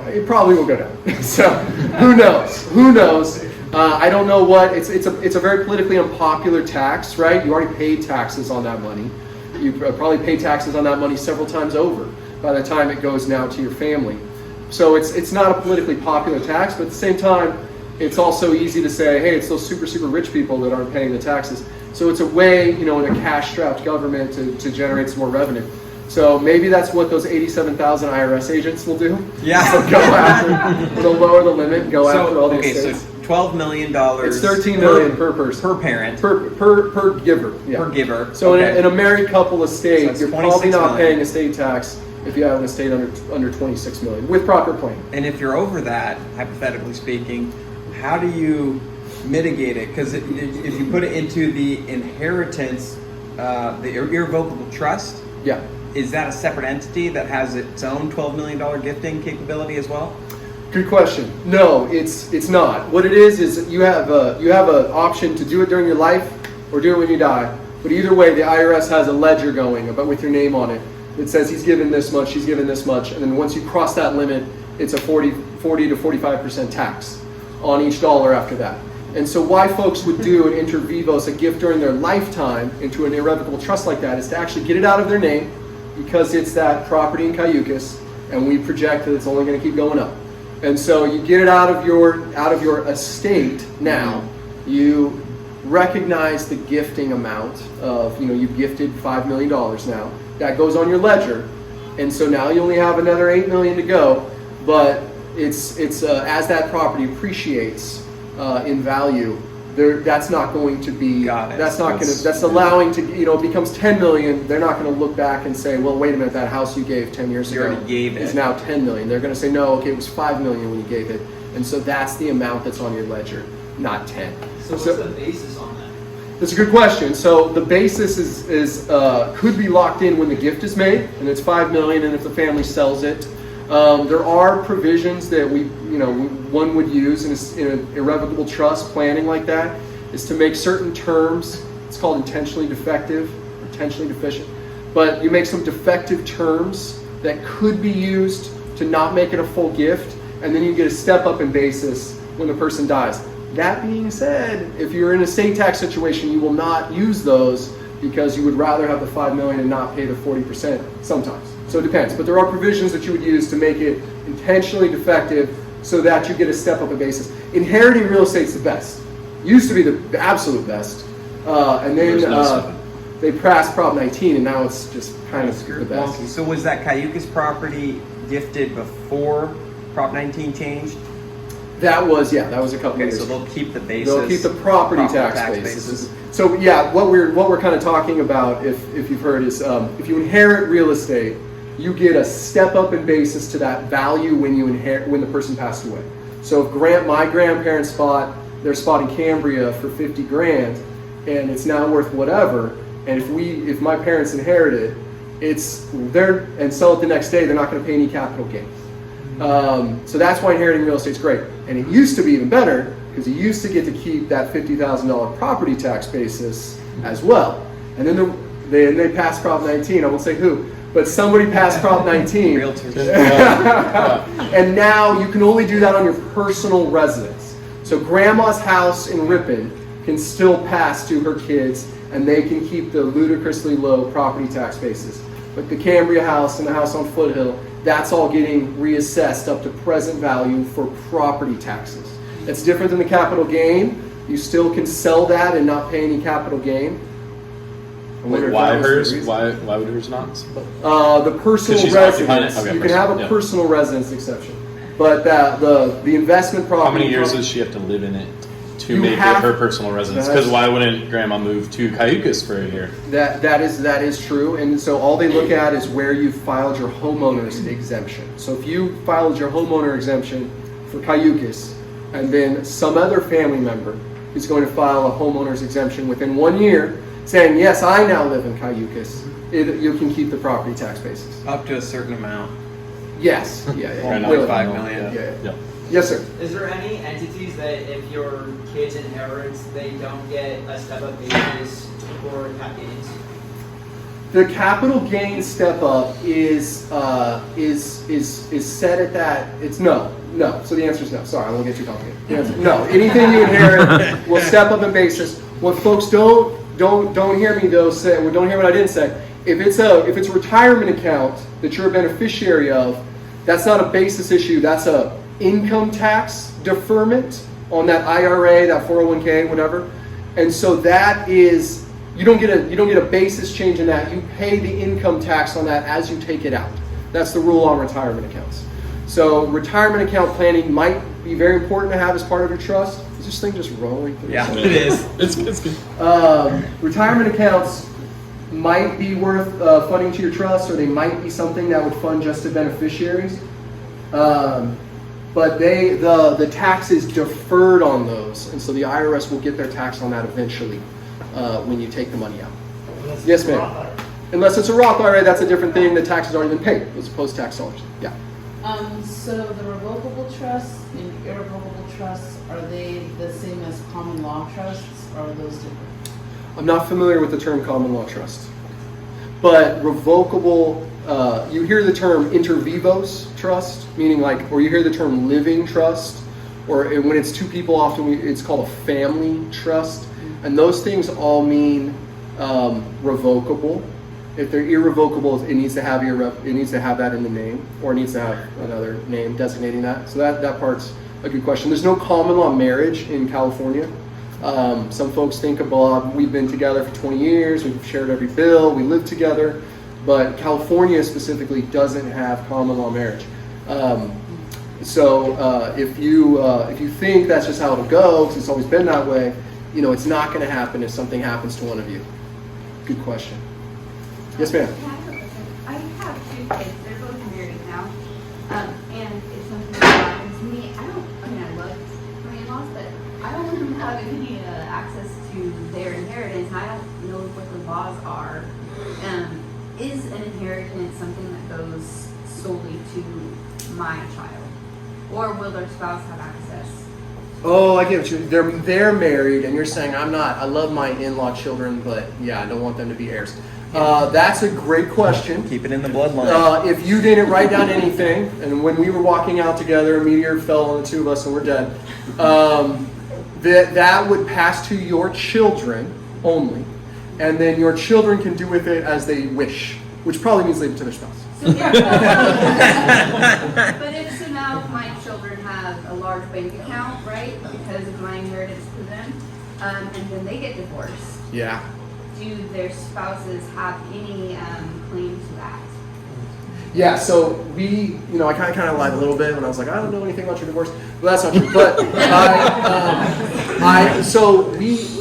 it probably will go down. So who knows? Who knows? I don't know what. It's a very politically unpopular tax, right? You already paid taxes on that money. You probably pay taxes on that money several times over by the time it goes now to your family. So it's not a politically popular tax, but at the same time, it's also easy to say, hey, it's those super, super rich people that aren't paying the taxes. So it's a way, in a cash-strapped government to generate some more revenue. So maybe that's what those 87,000 IRS agents will do. Yeah. So go after, they'll lower the limit, go after all these so states. $12 million. It's $13 million per person. Per parent. Per giver. Yeah. Per giver. So okay. in a married couple estate, So you're probably not million. paying estate tax if you have an estate under 26 million with proper planning. And if you're over that, hypothetically speaking, how do you mitigate it? Because if you put it into the inheritance, the irrevocable trust, Yeah. is that a separate entity that has its own $12 million gifting capability as well? Good question. No, it's not. What it is you have an option to do it during your life or do it when you die. But either way, the IRS has a ledger going, but with your name on it. It says he's given this much, she's given this much, and then once you cross that limit, it's a 40 to 45% tax on each dollar after that. And so why folks would do an inter vivos, a gift during their lifetime into an irrevocable trust like that, is to actually get it out of their name, because it's that property in Cayucas, and we project that it's only going to keep going up. And so you get it out of your estate now. You recognize the gifting amount of, you've gifted $5 million now. That goes on your ledger, and so now you only have another $8 million to go. But it's as that property appreciates in value, that's not going to be. Got it. That's not going to. That's allowing to. It becomes $10 million. They're not going to look back and say, well, wait a minute, that house you gave 10 years You ago already gave it. is now $10 million. They're going to say, no, okay, it was $5 million when you gave it, and so that's the amount that's on your ledger, not 10. So what's the basis on that? That's a good question. So the basis is could be locked in when the gift is made, and it's $5 million, and if the family sells it. There are provisions that one would use in an irrevocable trust planning like that, is to make certain terms. It's called intentionally defective, or intentionally deficient. But you make some defective terms that could be used to not make it a full gift, and then you get a step up in basis when the person dies. That being said, if you're in a estate tax situation, you will not use those because you would rather have the $5 million and not pay the 40% sometimes. So it depends, but there are provisions that you would use to make it intentionally defective so that you get a step up in basis. Inheriting real estate's the best. Used to be the absolute best. And then There's no stepping. they passed Prop 19, and now it's just kind of the best. Wonky. So was that Cayucas property gifted before Prop 19 changed? That was a couple Okay, years so ago. they'll keep the basis. They'll keep the property tax basis. So yeah, what we're kind of talking about, if you've heard, is if you inherit real estate, you get a step up in basis to that value when the person passed away. So if my grandparents bought their spot in Cambria for 50 grand, and it's now worth whatever, and if my parents inherit it, and sell it the next day, they're not going to pay any capital gains. So that's why inheriting real estate's great. And it used to be even better because you used to get to keep that $50,000 property tax basis as well. And then they passed Prop 19. I won't say who, but somebody passed Prop 19. Realtors. And now you can only do that on your personal residence. So grandma's house in Ripon can still pass to her kids, and they can keep the ludicrously low property tax basis. But the Cambria house and the house on Foothill, that's all getting reassessed up to present value for property taxes. It's different than the capital gain. You still can sell that and not pay any capital gain. I wonder if Why that was the hers? reason. Why would hers not? The personal 'Cause she's occupying it? residence. Okay, You can have a yeah. personal residence exception, but the investment property. How many years does she have to live in it to You make it have- her personal residence? Because why wouldn't Grandma move to Cayucas for a year? That is true, and so all they look at is where you filed your homeowner's exemption. So if you filed your homeowner exemption for Cayucas, and then some other family member is going to file a homeowner's exemption within 1 year, saying, yes, I now live in Cayucas, you can keep the property tax basis. Up to a certain amount. Yes, yeah. 1.5 million. Yeah. Yes, sir. Is there any entities that if your kids inherit, they don't get a step-up basis for cap gains? The capital gain step up is set at that. It's no. So the answer is no. Sorry, I won't get too complicated. The answer, no. Anything you inherit will step up in basis. What folks don't hear me though say, well, don't hear what I didn't say. If it's a retirement account that you're a beneficiary of, that's not a basis issue. That's a income tax deferment on that IRA, that 401k, whatever. And so that is. You don't get a basis change in that. You pay the income tax on that as you take it out. That's the rule on retirement accounts. So retirement account planning might be very important to have as part of your trust. Is this thing just rolling? Yeah, it is. It's good. Retirement accounts might be worth funding to your trust, or they might be something that would fund just to beneficiaries. But the tax is deferred on those, and so the IRS will get their tax on that eventually. When you take the money out. Yes, ma'am. Unless it's a Roth IRA, that's a different thing. The tax has already been paid. It's post-tax dollars. Yeah. So the revocable trusts and irrevocable trusts, are they the same as common law trusts, or are those different? I'm not familiar with the term common law trust, but revocable. You hear the term inter vivos trust, meaning or you hear the term living trust, or when it's two people, often it's called a family trust. And those things all mean revocable. If they're irrevocable, it needs to have that in the name, or it needs to have another name designating that. So that part's a good question. There's no common law marriage in California. Some folks think about we've been together for 20 years, we've shared every bill, we live together, but California specifically doesn't have common law marriage. So if you think that's just how it'll go, because it's always been that way, it's not going to happen if something happens to one of you. Good question. Yes, ma'am. I have two kids. They're both married now. And if something happens to me, I love my in-laws, but I don't want them to have any access to their inheritance. And I don't know what the laws are. Is an inheritance something that goes solely to my child? Or will their spouse have access? Oh, I get what they're married, and you're saying I love my in-law children, but I don't want them to be heirs. That's a great question. Keep it in the bloodline. If you didn't write down anything, and when we were walking out together, a meteor fell on the two of us and we're dead, that would pass to your children only, and then your children can do with it as they wish, which probably means leave it to their spouse. So, but if now my children have a large bank account, right, because of my inheritance to them, and then they get divorced, Yeah. do their spouses have any claim to that? Yeah, so I kind of lied a little bit when I was like, I don't know anything about your divorce. Well, that's not true. But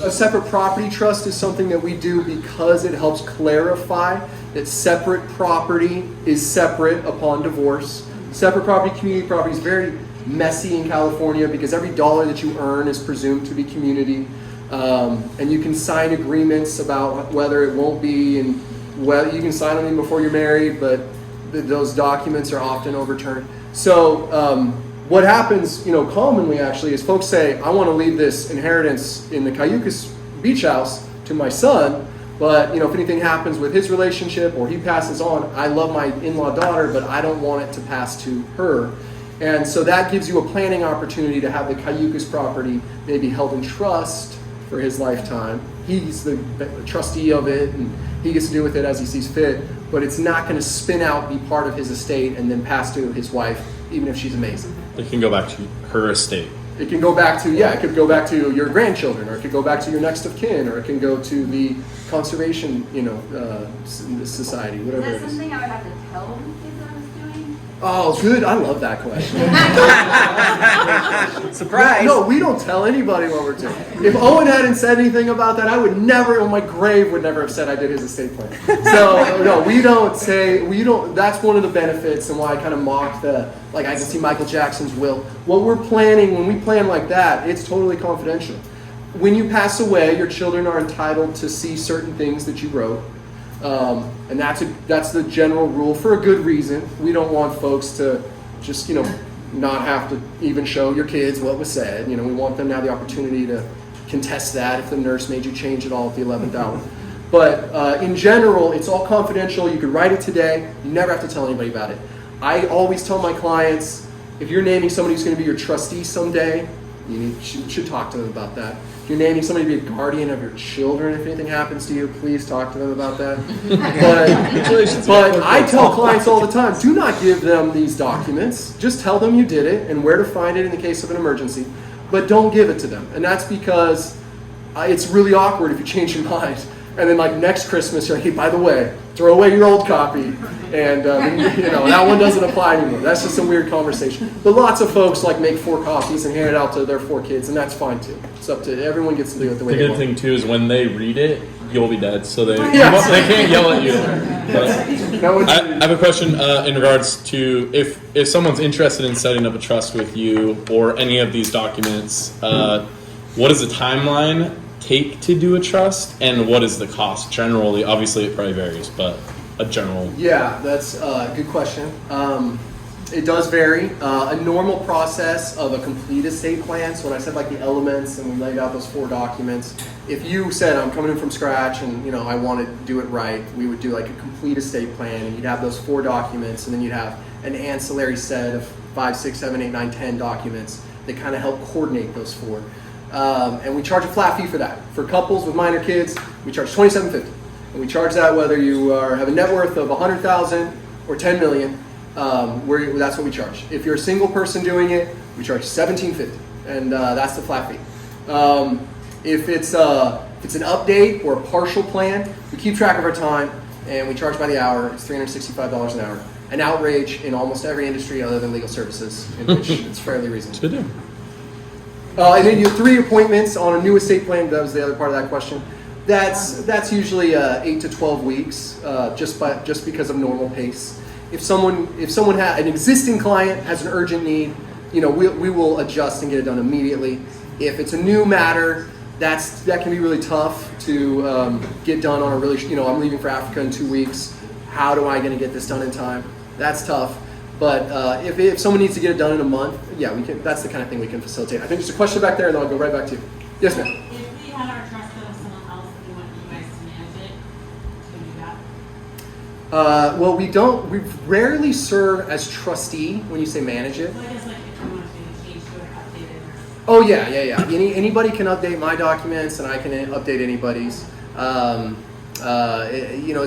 a separate property trust is something that we do because it helps clarify that separate property is separate upon divorce. Separate property, community property is very messy in California because every dollar that you earn is presumed to be community. And you can sign agreements about whether it won't be, and whether you can sign them even before you're married, but those documents are often overturned. So what happens, commonly actually, is folks say, I want to leave this inheritance in the Cayucas beach house to my son, but if anything happens with his relationship or he passes on, I love my in-law daughter, but I don't want it to pass to her. And so that gives you a planning opportunity to have the Cayucas property maybe held in trust for his lifetime. He's the trustee of it, and he gets to do with it as he sees fit, but it's not going to spin out, be part of his estate, and then pass to his wife, even if she's amazing. It can go back to her estate. It can go back to, it could go back to your grandchildren, or it could go back to your next of kin, or it can go to the conservation, society, whatever Is it that is. something I would have to tell the kids I was doing? Oh, good. I love that question. Surprise! No, we don't tell anybody what we're doing. If Owen hadn't said anything about that, I would never, on my grave, would never have said I did his estate plan. So, no, we don't, that's one of the benefits and why I kind of mocked I can see Michael Jackson's will. What we're planning, when we plan like that, it's totally confidential. When you pass away, your children are entitled to see certain things that you wrote. And that's the general rule for a good reason. We don't want folks to just, not have to even show your kids what was said. We want them to have the opportunity to contest that if the nurse made you change it all at the 11th hour. But in general, it's all confidential. You could write it today. You never have to tell anybody about it. I always tell my clients, if you're naming somebody who's going to be your trustee someday, you should talk to them about that. If you're naming somebody to be a guardian of your children, if anything happens to you, please talk to them about that. But I tell clients all the time, do not give them these documents. Just tell them you did it and where to find it in the case of an emergency. But don't give it to them. And that's because it's really awkward if you change your mind. And then next Christmas, you're like, hey, by the way, throw away your old copy. And that one doesn't apply anymore. That's just a weird conversation. But lots of folks make 4 copies and hand it out to their 4 kids, and that's fine too. It's up to everyone gets to do it the way The they good want. thing too is when they read it, you'll be dead, so they can't yell at you. But I have a question in regards to if someone's interested in setting up a trust with you or any of these documents, what does the timeline take to do a trust, and what is the cost generally? Obviously, it probably varies, but a general. Yeah, that's a good question. It does vary. A normal process of a complete estate plan, so when I said the elements and we laid out those 4 documents, if you said I'm coming in from scratch and I want to do it right, we would do a complete estate plan, and you'd have those 4 documents, and then you'd have an ancillary set of 5, 6, 7, 8, 9, 10 documents that kind of help coordinate those 4. And we charge a flat fee for that. For couples with minor kids, we charge $27.50. And we charge that whether you have a net worth of $100,000 or $10 million. That's what we charge. If you're a single person doing it, we charge $17.50, and that's the flat fee. If it's an update or a partial plan, we keep track of our time, and we charge by the hour. It's $365 an hour. An outrage in almost every industry other than legal services, in which it's fairly reasonable. Good. And then you have 3 appointments on a new estate plan. That was the other part of that question. That's usually 8 to 12 weeks, just because of normal pace. If someone an existing client has an urgent need, we will adjust and get it done immediately. If it's a new matter, that can be really tough to get done on a really. I'm leaving for Africa in 2 weeks. How do I going to get this done in time? That's tough. But if someone needs to get it done in a month, yeah, we can. That's the kind of thing we can facilitate. I think there's a question back there, and then I'll go right back to you. Yes, ma'am. If we had our trust of someone else and we want you guys to manage it, can we do that? Well, we don't. We rarely serve as trustee when you say manage it. So I guess if we want to change to it, update it, or Oh yeah. Anybody can update my documents, and I can update anybody's. As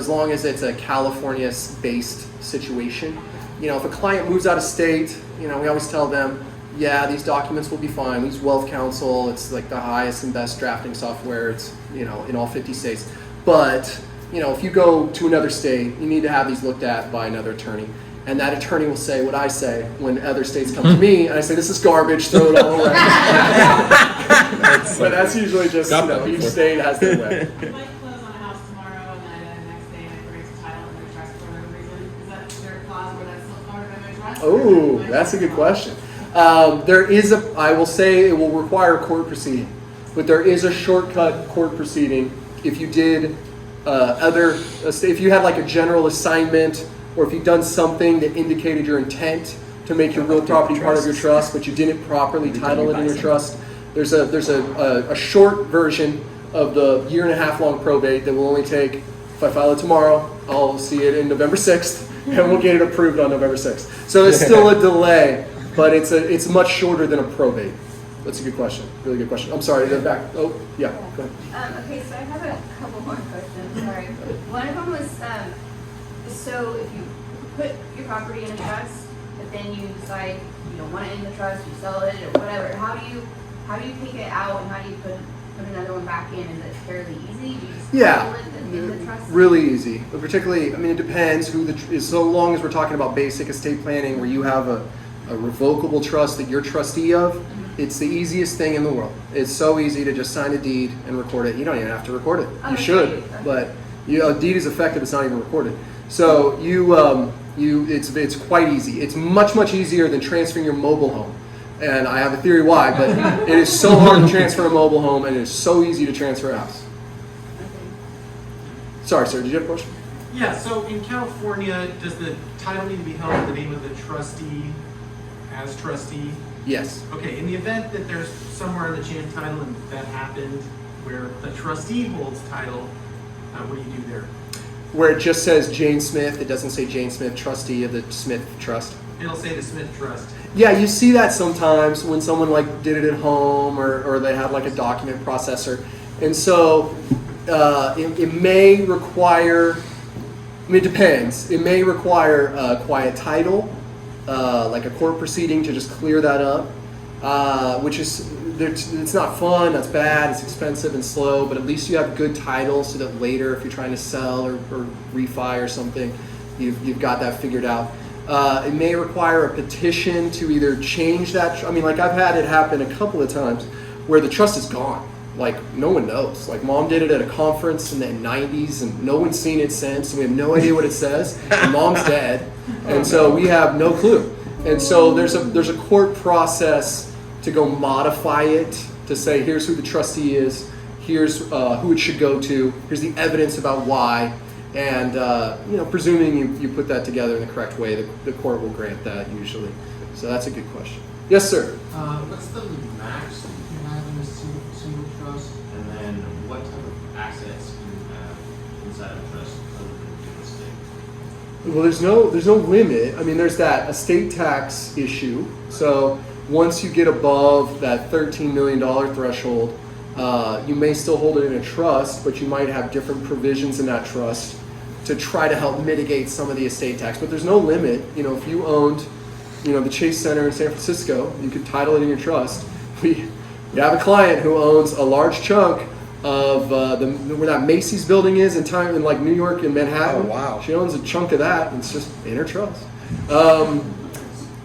long as it's a California-based situation. If a client moves out of state, we always tell them, yeah, these documents will be fine. We use Wealth Counsel. It's like the highest and best drafting software. It's, in all 50 states. But, if you go to another state, you need to have these looked at by another attorney. And that attorney will say what I say when other states come to me, and I say, this is garbage, throw it all away. But that's usually just, each state has their way. You might close on a house tomorrow and then the next day I break the title and their trust for whatever reason. Is there a clause where that's still covered by my trust? Oh, that's a good question. I will say it will require a court proceeding, but there is a shortcut court proceeding if you did if you had like a general assignment, or if you've done something that indicated your intent to make your real property part of your trust, but you didn't properly title it in your trust. There's a short version of the 1.5 year long probate that will only take, if I file it tomorrow, I'll see it in November 6th, and we'll get it approved on November 6th. So there's still a delay, but it's much shorter than a probate. That's a good question. Really good question. I'm sorry, the back. Oh, yeah, go ahead. Okay, so I have a couple more questions, sorry. One of them was, so if you put your property in a trust, but then you decide you don't want it in the trust, you sell it or whatever, how do you take it out and how do you put another one back in? Is it fairly easy? Do you just title it in the trust? Really easy. But particularly, it depends who so long as we're talking about basic estate planning where you have a revocable trust that you're trustee of, it's the easiest thing in the world. It's so easy to just sign a deed and record it. You don't even have to record it. You should, but a deed is effective. It's not even recorded. So it's quite easy. It's much easier than transferring your mobile home. And I have a theory why, but it is so hard to transfer a mobile home, and it is so easy to transfer a house. Sorry, sir. Did you have a question? Yeah. So in California, does the title need to be held in the name of the trustee as trustee? Yes. Okay, in the event that there's somewhere in the chain of title and that happened where the trustee holds title, what do you do there? Where it just says Jane Smith, it doesn't say Jane Smith, trustee of the Smith Trust. It'll say the Smith Trust. Yeah, you see that sometimes when someone did it at home or they had a document processor. And so it may require, it depends. It may require a quiet title, like a court proceeding to just clear that up, which is, it's not fun, that's bad, it's expensive and slow, but at least you have good title so that later if you're trying to sell or refi or something, you've got that figured out. It may require a petition to either change that. I've had it happen a couple of times where the trust is gone. No one knows. Mom did it at a conference in the 90s and no one's seen it since. And we have no idea what it says. And Mom's dead. And so we have no clue. And so there's a court process to go modify it to say, here's who the trustee is, here's who it should go to, here's the evidence about why. And presuming you put that together in the correct way, the court will grant that usually. So that's a good question. Yes, sir. What's the max you can have in a single trust, and then what type of assets can you have inside of a trust other than real estate? Well, there's no limit. There's that estate tax issue. So once you get above that $13 million threshold, you may still hold it in a trust, but you might have different provisions in that trust to try to help mitigate some of the estate tax. But there's no limit. If you owned, the Chase Center in San Francisco, you could title it in your trust. We have a client who owns a large chunk of where that Macy's building is in New York and Manhattan. Oh, wow. She owns a chunk of that, and it's just in her trust.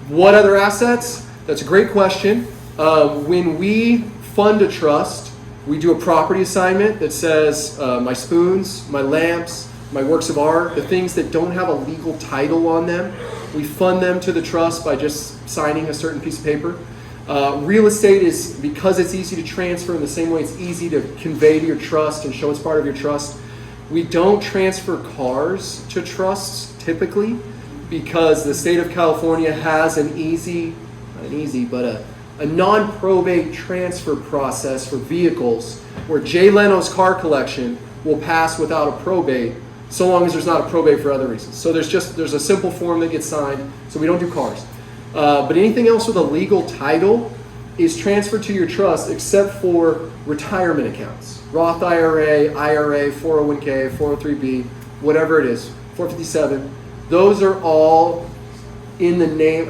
What other assets? That's a great question. When we fund a trust, we do a property assignment that says my spoons, my lamps, my works of art, the things that don't have a legal title on them, we fund them to the trust by just signing a certain piece of paper. Real estate is, because it's easy to transfer in the same way it's easy to convey to your trust and show it's part of your trust, we don't transfer cars to trusts typically because the state of California has a non-probate transfer process for vehicles where Jay Leno's car collection will pass without a probate so long as there's not a probate for other reasons. So there's a simple form that gets signed, so we don't do cars. But anything else with a legal title is transferred to your trust except for retirement accounts. Roth IRA, 401k, 403b, whatever it is, 457. Those are all in the name,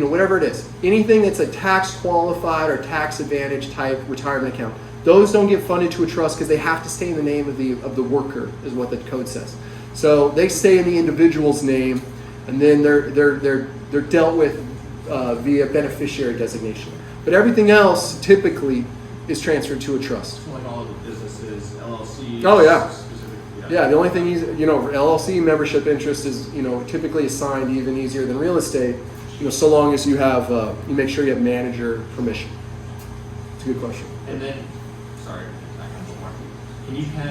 whatever it is, anything that's a tax qualified or tax advantage type retirement account, those don't get funded to a trust because they have to stay in the name of the worker, is what the code says. So they stay in the individual's name, and then they're dealt with via beneficiary designation. But everything else typically is transferred to a trust. So like all of the businesses, LLCs. Oh, yeah. Specifically, Yeah, the only thing is, LLC membership interest is, typically assigned even easier than real estate, so long as you have, you make sure you have manager permission. It's a good question. And then, sorry, can you can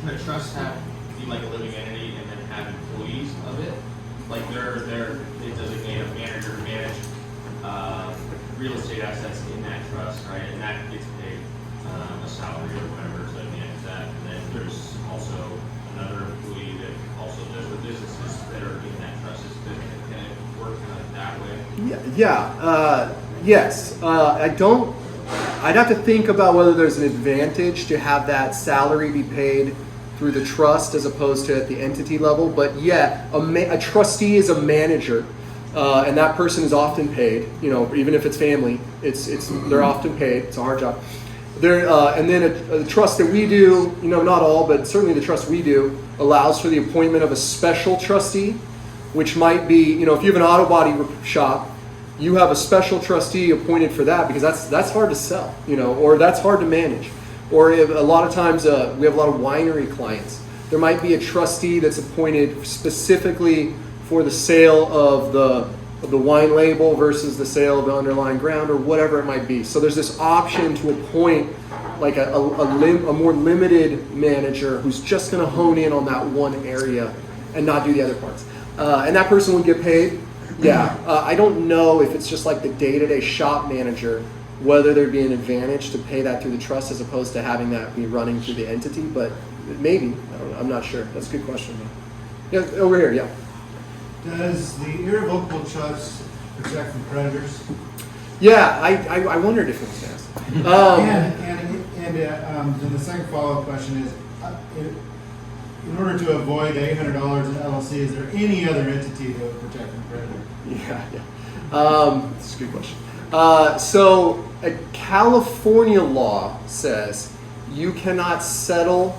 a trust be like a living entity and then have employees of it? Like they designate a manager to manage real estate assets in that trust, right? And that gets paid a salary or whatever to manage that. And then there's also another employee that also does the businesses that are in that trust. Can it work kind of that way? Yes. I'd have to think about whether there's an advantage to have that salary be paid through the trust as opposed to at the entity level. But yeah, a trustee is a manager, and that person is often paid. Even if it's family, they're often paid. It's a hard job. And then a trust that we do, not all, but certainly the trust we do, allows for the appointment of a special trustee, which might be, if you have an auto body shop, you have a special trustee appointed for that because that's hard to sell, or that's hard to manage. Or if, a lot of times we have a lot of winery clients. There might be a trustee that's appointed specifically for the sale of the wine label versus the sale of the underlying ground or whatever it might be. So there's this option to appoint like a more limited manager who's just going to hone in on that one area and not do the other parts. And that person would get paid. Yeah, I don't know if it's just like the day-to-day shop manager, whether there'd be an advantage to pay that through the trust as opposed to having that be running through the entity, but maybe. I don't know. I'm not sure. That's a good question, though. Yeah, over here, yeah. Does the irrevocable trust protect from creditors? Yeah, I wondered if it was asked. And then the second follow-up question is, in order to avoid $800 in LLC, is there any other entity that would protect from creditors? Yeah. That's a good question. So a California law says you cannot settle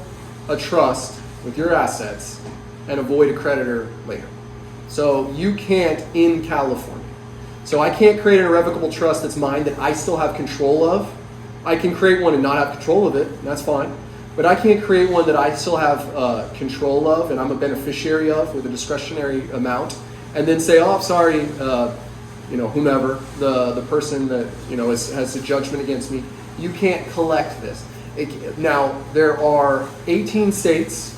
a trust with your assets and avoid a creditor later. So you can't in California. So I can't create an irrevocable trust that's mine that I still have control of. I can create one and not have control of it, and that's fine. But I can't create one that I still have control of and I'm a beneficiary of with a discretionary amount, and then say, oh, I'm sorry, whomever, the person that, has a judgment against me, you can't collect this. Now, there are 18 states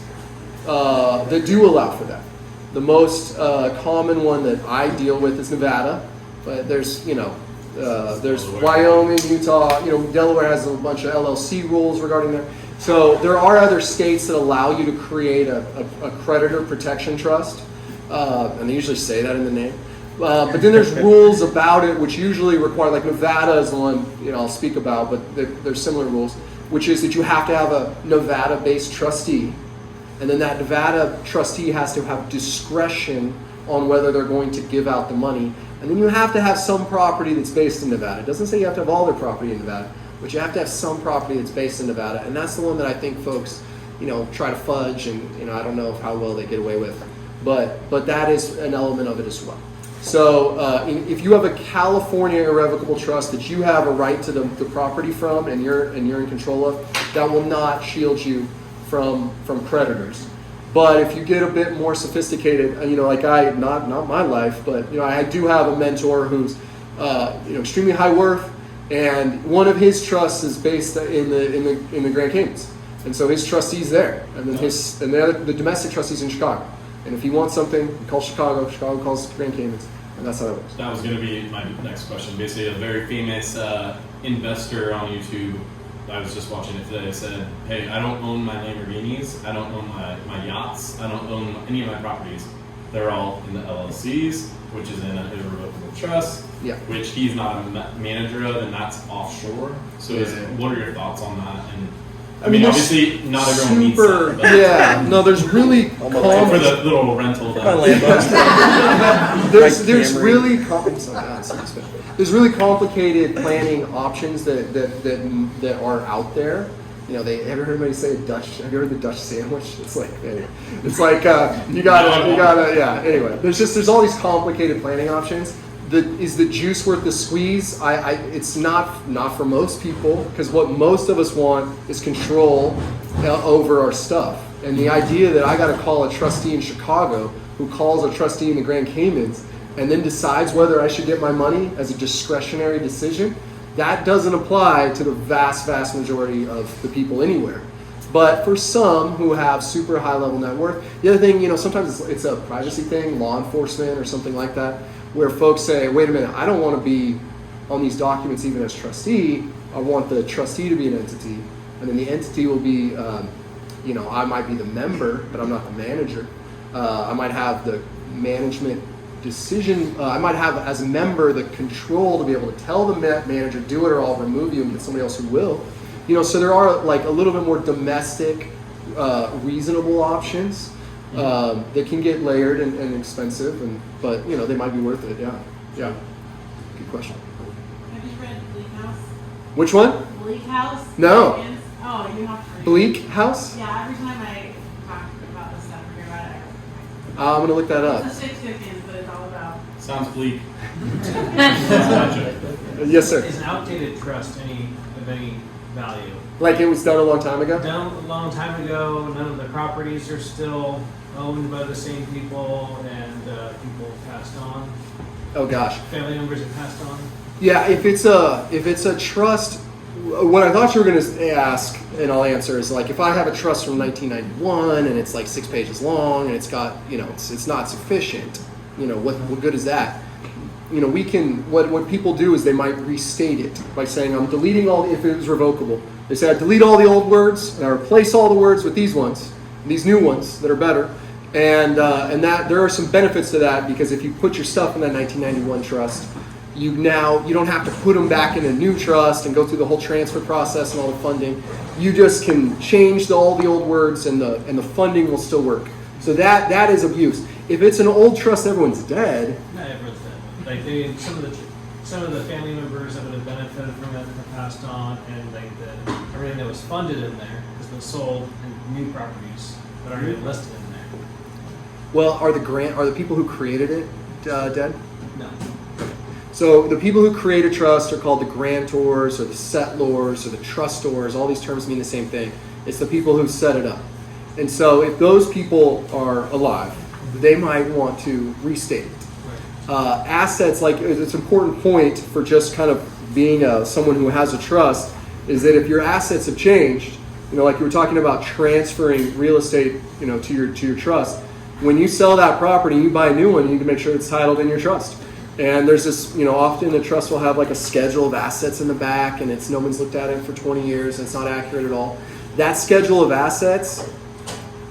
that do allow for that. The most common one that I deal with is Nevada, but there's Wyoming, Utah, Delaware has a bunch of LLC rules regarding that. So there are other states that allow you to create a creditor protection trust, and they usually say that in the name. But then there's rules about it which usually require, like Nevada is the one I'll speak about, but there's similar rules, which is that you have to have a Nevada-based trustee, and then that Nevada trustee has to have discretion on whether they're going to give out the money, and then you have to have some property that's based in Nevada. It doesn't say you have to have all their property in Nevada, but you have to have some property that's based in Nevada, and that's the one that I think folks, try to fudge, and I don't know how well they get away with, but that is an element of it as well. So if you have a California irrevocable trust that you have a right to the property from, and you're in control of, that will not shield you from creditors. But if you get a bit more sophisticated, like not my life, but I do have a mentor who's extremely high worth, and one of his trusts is based in the Grand Caymans, and so his trustee's there, and then the domestic trustee's in Chicago. And if he wants something, he calls Chicago. Chicago calls Grand Caymans, and that's how it works. That was going to be my next question. Basically, a very famous investor on YouTube, I was just watching it today, said, hey, I don't own my Lamborghinis, I don't own my yachts, I don't own any of my properties. They're all in the LLCs, which is in an irrevocable trust, which he's not a manager of, and that's offshore. So what are your thoughts on that? And I mean, obviously, not everyone needs super, that. But yeah, no, there's really for the little rental. there's really there's really complicated planning options that are out there. You know, have you heard anybody say have you heard the Dutch sandwich? It's like you gotta yeah. Anyway, there's all these complicated planning options. Is the juice worth the squeeze? It's not for most people, because what most of us want is control over our stuff. And the idea that I got to call a trustee in Chicago who calls a trustee in the Grand Caymans and then decides whether I should get my money as a discretionary decision, that doesn't apply to the vast majority of the people anywhere. But for some who have super high level net worth, the other thing, sometimes it's a privacy thing, law enforcement or something like that, where folks say, wait a minute, I don't want to be on these documents even as trustee. I want the trustee to be an entity, and then the entity will be, I might be the member, but I'm not the manager. I might have the management decision. I might have, as a member, the control to be able to tell the manager, do it or I'll remove you and get somebody else who will. So there are like a little bit more domestic, reasonable options. They can get layered and expensive, but they might be worth it. Yeah. Good question. Have you read Bleak House? Which one? Bleak House? No. Oh, you have to read Bleak it. House? Yeah, every time I talk about this stuff or hear about it, I'm gonna look that up. it's a Shakespearean, but it's all about. Sounds bleak. Yes, sir. Is an outdated trust of any value? Like it was done a long time ago? Done a long time ago. None of the properties are still owned by the same people, and people passed on. Oh gosh. Family members have passed on. Yeah, if it's a trust, what I thought you were going to ask, and I'll answer, is like if I have a trust from 1991 and it's like 6 pages long and it's got, it's not sufficient, what good is that? We can, what people do is they might restate it by saying, I'm deleting if it was revocable. They say, I delete all the old words and I replace all the words with these ones, these new ones that are better. And that there are some benefits to that, because if you put your stuff in that 1991 trust, you don't have to put them back in a new trust and go through the whole transfer process and all the funding. You just can change all the old words and the funding will still work. So that is of use. If it's an old trust, everyone's dead. Not everyone's dead. Like some of the family members that would have benefited from it have passed on, and everything that was funded in there has been sold, and new properties that aren't even listed in there. Well, are the people who created it dead? No. So the people who create a trust are called the grantors or the settlors or the trustors. All these terms mean the same thing. It's the people who set it up. And so if those people are alive, they might want to restate it. Assets, like it's an important point for just kind of being someone who has a trust, is that if your assets have changed, like you were talking about transferring real estate, to your trust, when you sell that property, you buy a new one, you need to make sure it's titled in your trust. And there's this, often the trust will have like a schedule of assets in the back, and no one's looked at it for 20 years, and it's not accurate at all. That schedule of assets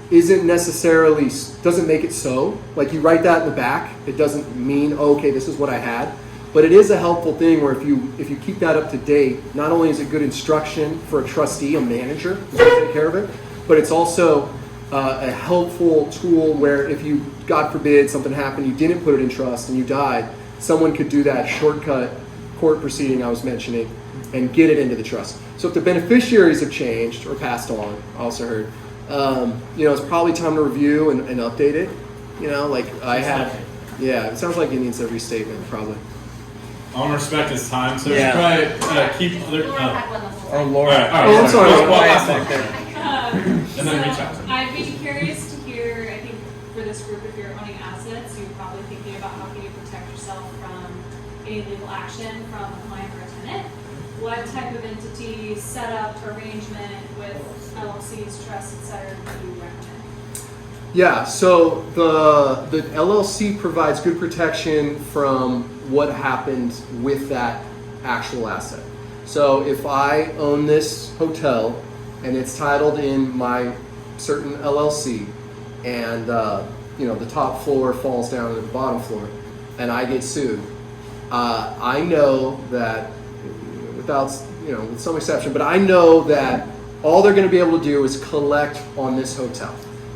doesn't make it so. Like you write that in the back, it doesn't mean, okay, this is what I had. But it is a helpful thing where if you keep that up to date, not only is it good instruction for a trustee, a manager who's going to take care of it, but it's also a helpful tool where if you, God forbid, something happened, you didn't put it in trust and you died, someone could do that shortcut court proceeding I was mentioning and get it into the trust. So if the beneficiaries have changed or passed on, I also heard, it's probably time to review and update it. It sounds like it needs a restatement probably. I want to respect his time, so Yeah. we should probably keep other. Oh, Laura. I'm sorry. And then reach out to him. I'd be curious to hear, I think for this group, if you're owning assets, you're probably thinking about how can you protect yourself from any legal action from a client or a tenant. What type of entity, setup, arrangement with LLCs, trusts, et cetera, do you recommend? Yeah, so the LLC provides good protection from what happened with that actual asset. So if I own this hotel and it's titled in my certain LLC, and the top floor falls down to the bottom floor, and I get sued, I know that with some exception, but I know that all they're going to be able to do is collect on this hotel.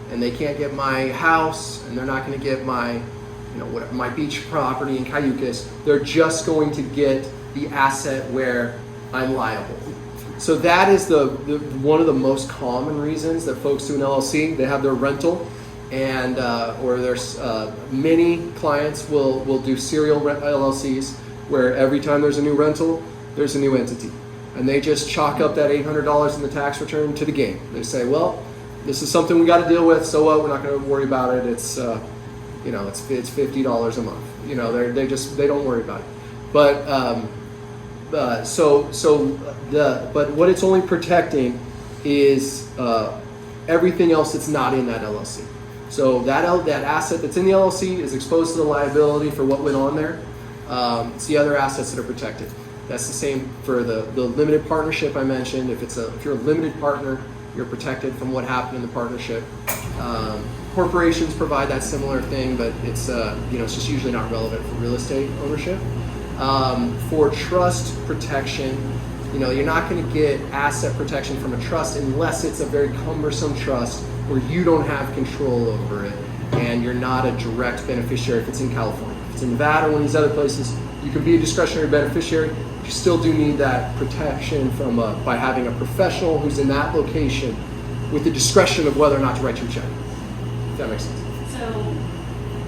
And they can't get my house, and they're not going to get my, my beach property in Cayucas. They're just going to get the asset where I'm liable. So that is the one of the most common reasons that folks do an LLC. They have their rental, and or there's many clients will do serial LLCs where every time there's a new rental, there's a new entity, and they just chalk up that $800 in the tax return to the game. They say, well, this is something we got to deal with. So what? We're not going to worry about it. It's it's $50 a month. They don't worry about it. But but what it's only protecting is everything else that's not in that LLC. So that asset that's in the LLC is exposed to the liability for what went on there. It's the other assets that are protected. That's the same for the limited partnership I mentioned. If you're a limited partner, you're protected from what happened in the partnership. Corporations provide that similar thing, but it's just usually not relevant for real estate ownership. For trust protection, you're not going to get asset protection from a trust unless it's a very cumbersome trust where you don't have control over it and you're not a direct beneficiary if it's in California. If it's in Nevada or one of these other places, you can be a discretionary beneficiary. You still do need that protection from by having a professional who's in that location with the discretion of whether or not to write you a check. If that makes sense. So,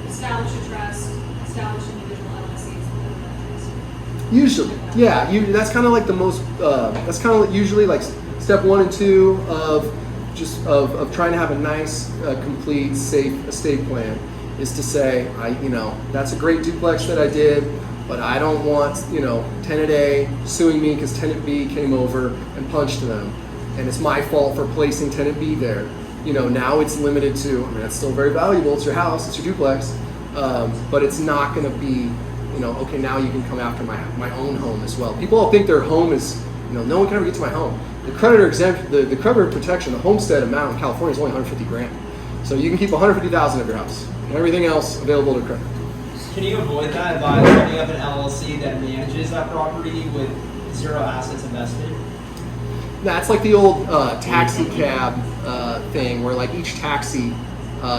establish a trust, establish individual LLCs. Usually, yeah. That's kind of like the most. That's kind of usually like step 1 and 2 of trying to have a nice, complete, safe estate plan. Is to say, that's a great duplex that I did, but I don't want tenant A suing me because tenant B came over and punched them, and it's my fault for placing tenant B there. Now it's limited to. It's still very valuable. It's your house. It's your duplex, but it's not going to be. Okay, now you can come after my own home as well. People all think their home is, no one can ever get to my home. The creditor exempt, the creditor protection, the homestead amount in California is only $150,000. So you can keep $150,000 of your house, and everything else available to creditor. Can you avoid that by setting up an LLC that manages that property with zero assets invested? That's like the old taxi cab thing, where like each taxi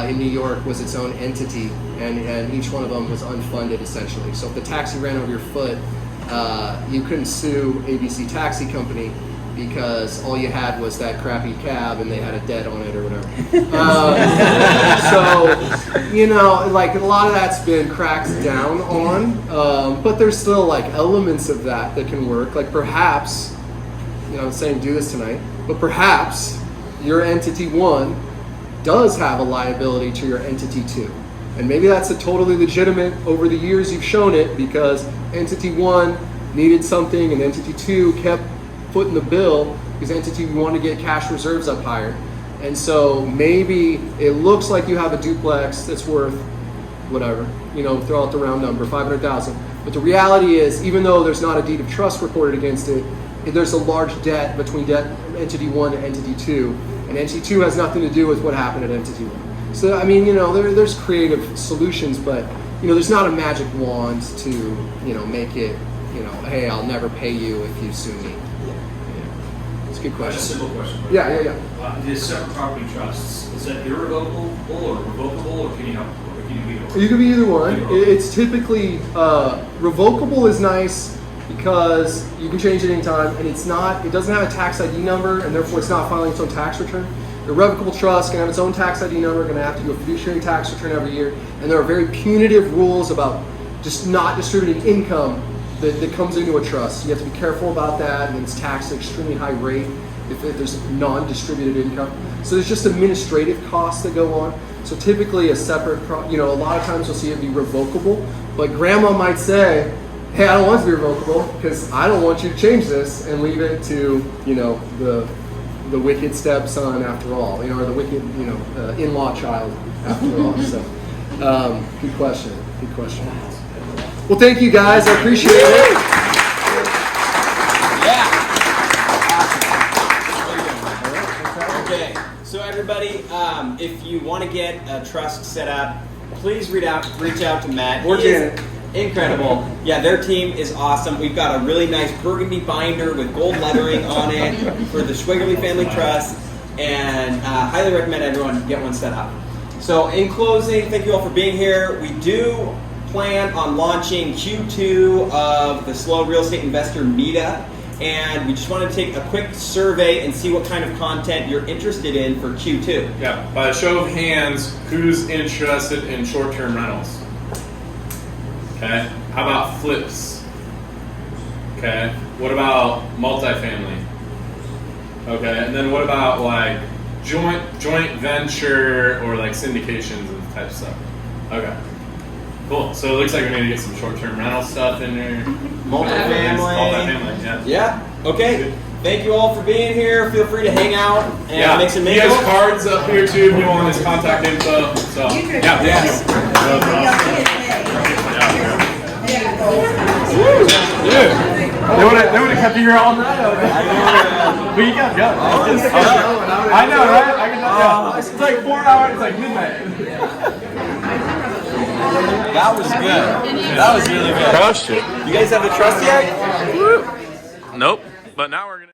in New York was its own entity, and each one of them was unfunded essentially. So if the taxi ran over your foot, you couldn't sue ABC Taxi Company because all you had was that crappy cab and they had a debt on it or whatever. Like a lot of that's been cracked down on, but there's still like elements of that can work. Like perhaps, I'm saying do this tonight, but perhaps your entity 1 does have a liability to your entity 2. And maybe that's a totally legitimate, over the years you've shown it because entity 1 needed something and entity 2 kept footing the bill because entity 1 wanted to get cash reserves up higher. And so maybe it looks like you have a duplex that's worth whatever, throw out the round number, $500,000. But the reality is, even though there's not a deed of trust recorded against it, there's a large debt between entity 1 and entity 2. And entity 2 has nothing to do with what happened at entity 1. So, there's creative solutions, but, there's not a magic wand to, make it, hey, I'll never pay you if you sue me. Yeah. It's a good question. A simple question. Yeah. The separate property trusts, is that irrevocable or revocable, or can you be either one? You can be either one. It's typically, revocable is nice because you can change it anytime, and it doesn't have a tax ID number, and therefore it's not filing its own tax return. The irrevocable trust can have its own tax ID number, going to have to do a fiduciary tax return every year, and there are very punitive rules about just not distributing income that comes into a trust. You have to be careful about that, and it's taxed at an extremely high rate if there's non-distributed income. So there's just administrative costs that go on. So typically a separate, a lot of times you'll see it be revocable, but grandma might say, hey, I don't want it to be revocable because I don't want you to change this and leave it to, the wicked stepson after all, or the wicked, in-law child after all. So, good question. Well, thank you guys. I appreciate it. Yeah. Okay. So everybody, if you want to get a trust set up, please reach out to Matt. Or Janet. Incredible. Yeah, their team is awesome. We've got a really nice burgundy binder with gold lettering on it for the Schwigerly Family Trust, and highly recommend everyone get one set up. So in closing, thank you all for being here. We do plan on launching Q2 of the SLO Real Estate Investor Meetup, and we just want to take a quick survey and see what kind of content you're interested in for Q2. Yeah, by a show of hands, who's interested in short-term rentals? Okay, how about flips? Okay, what about multifamily? Okay, and then what about like joint venture or like syndications and type of stuff? Okay, cool. So it looks like we need to get some short-term rental stuff in there. Multifamily, yeah. Yeah. Okay. Thank you all for being here. Feel free to hang out and make some He has cards up here too if you want his contact info. So yeah, yes. They would have kept you here all night. But you got going. I know, right? I can tell. It's like 4 hours. It's like midnight. That was good. That was really good. Crushed it. You guys have the trust yet? Nope. But now we're gonna.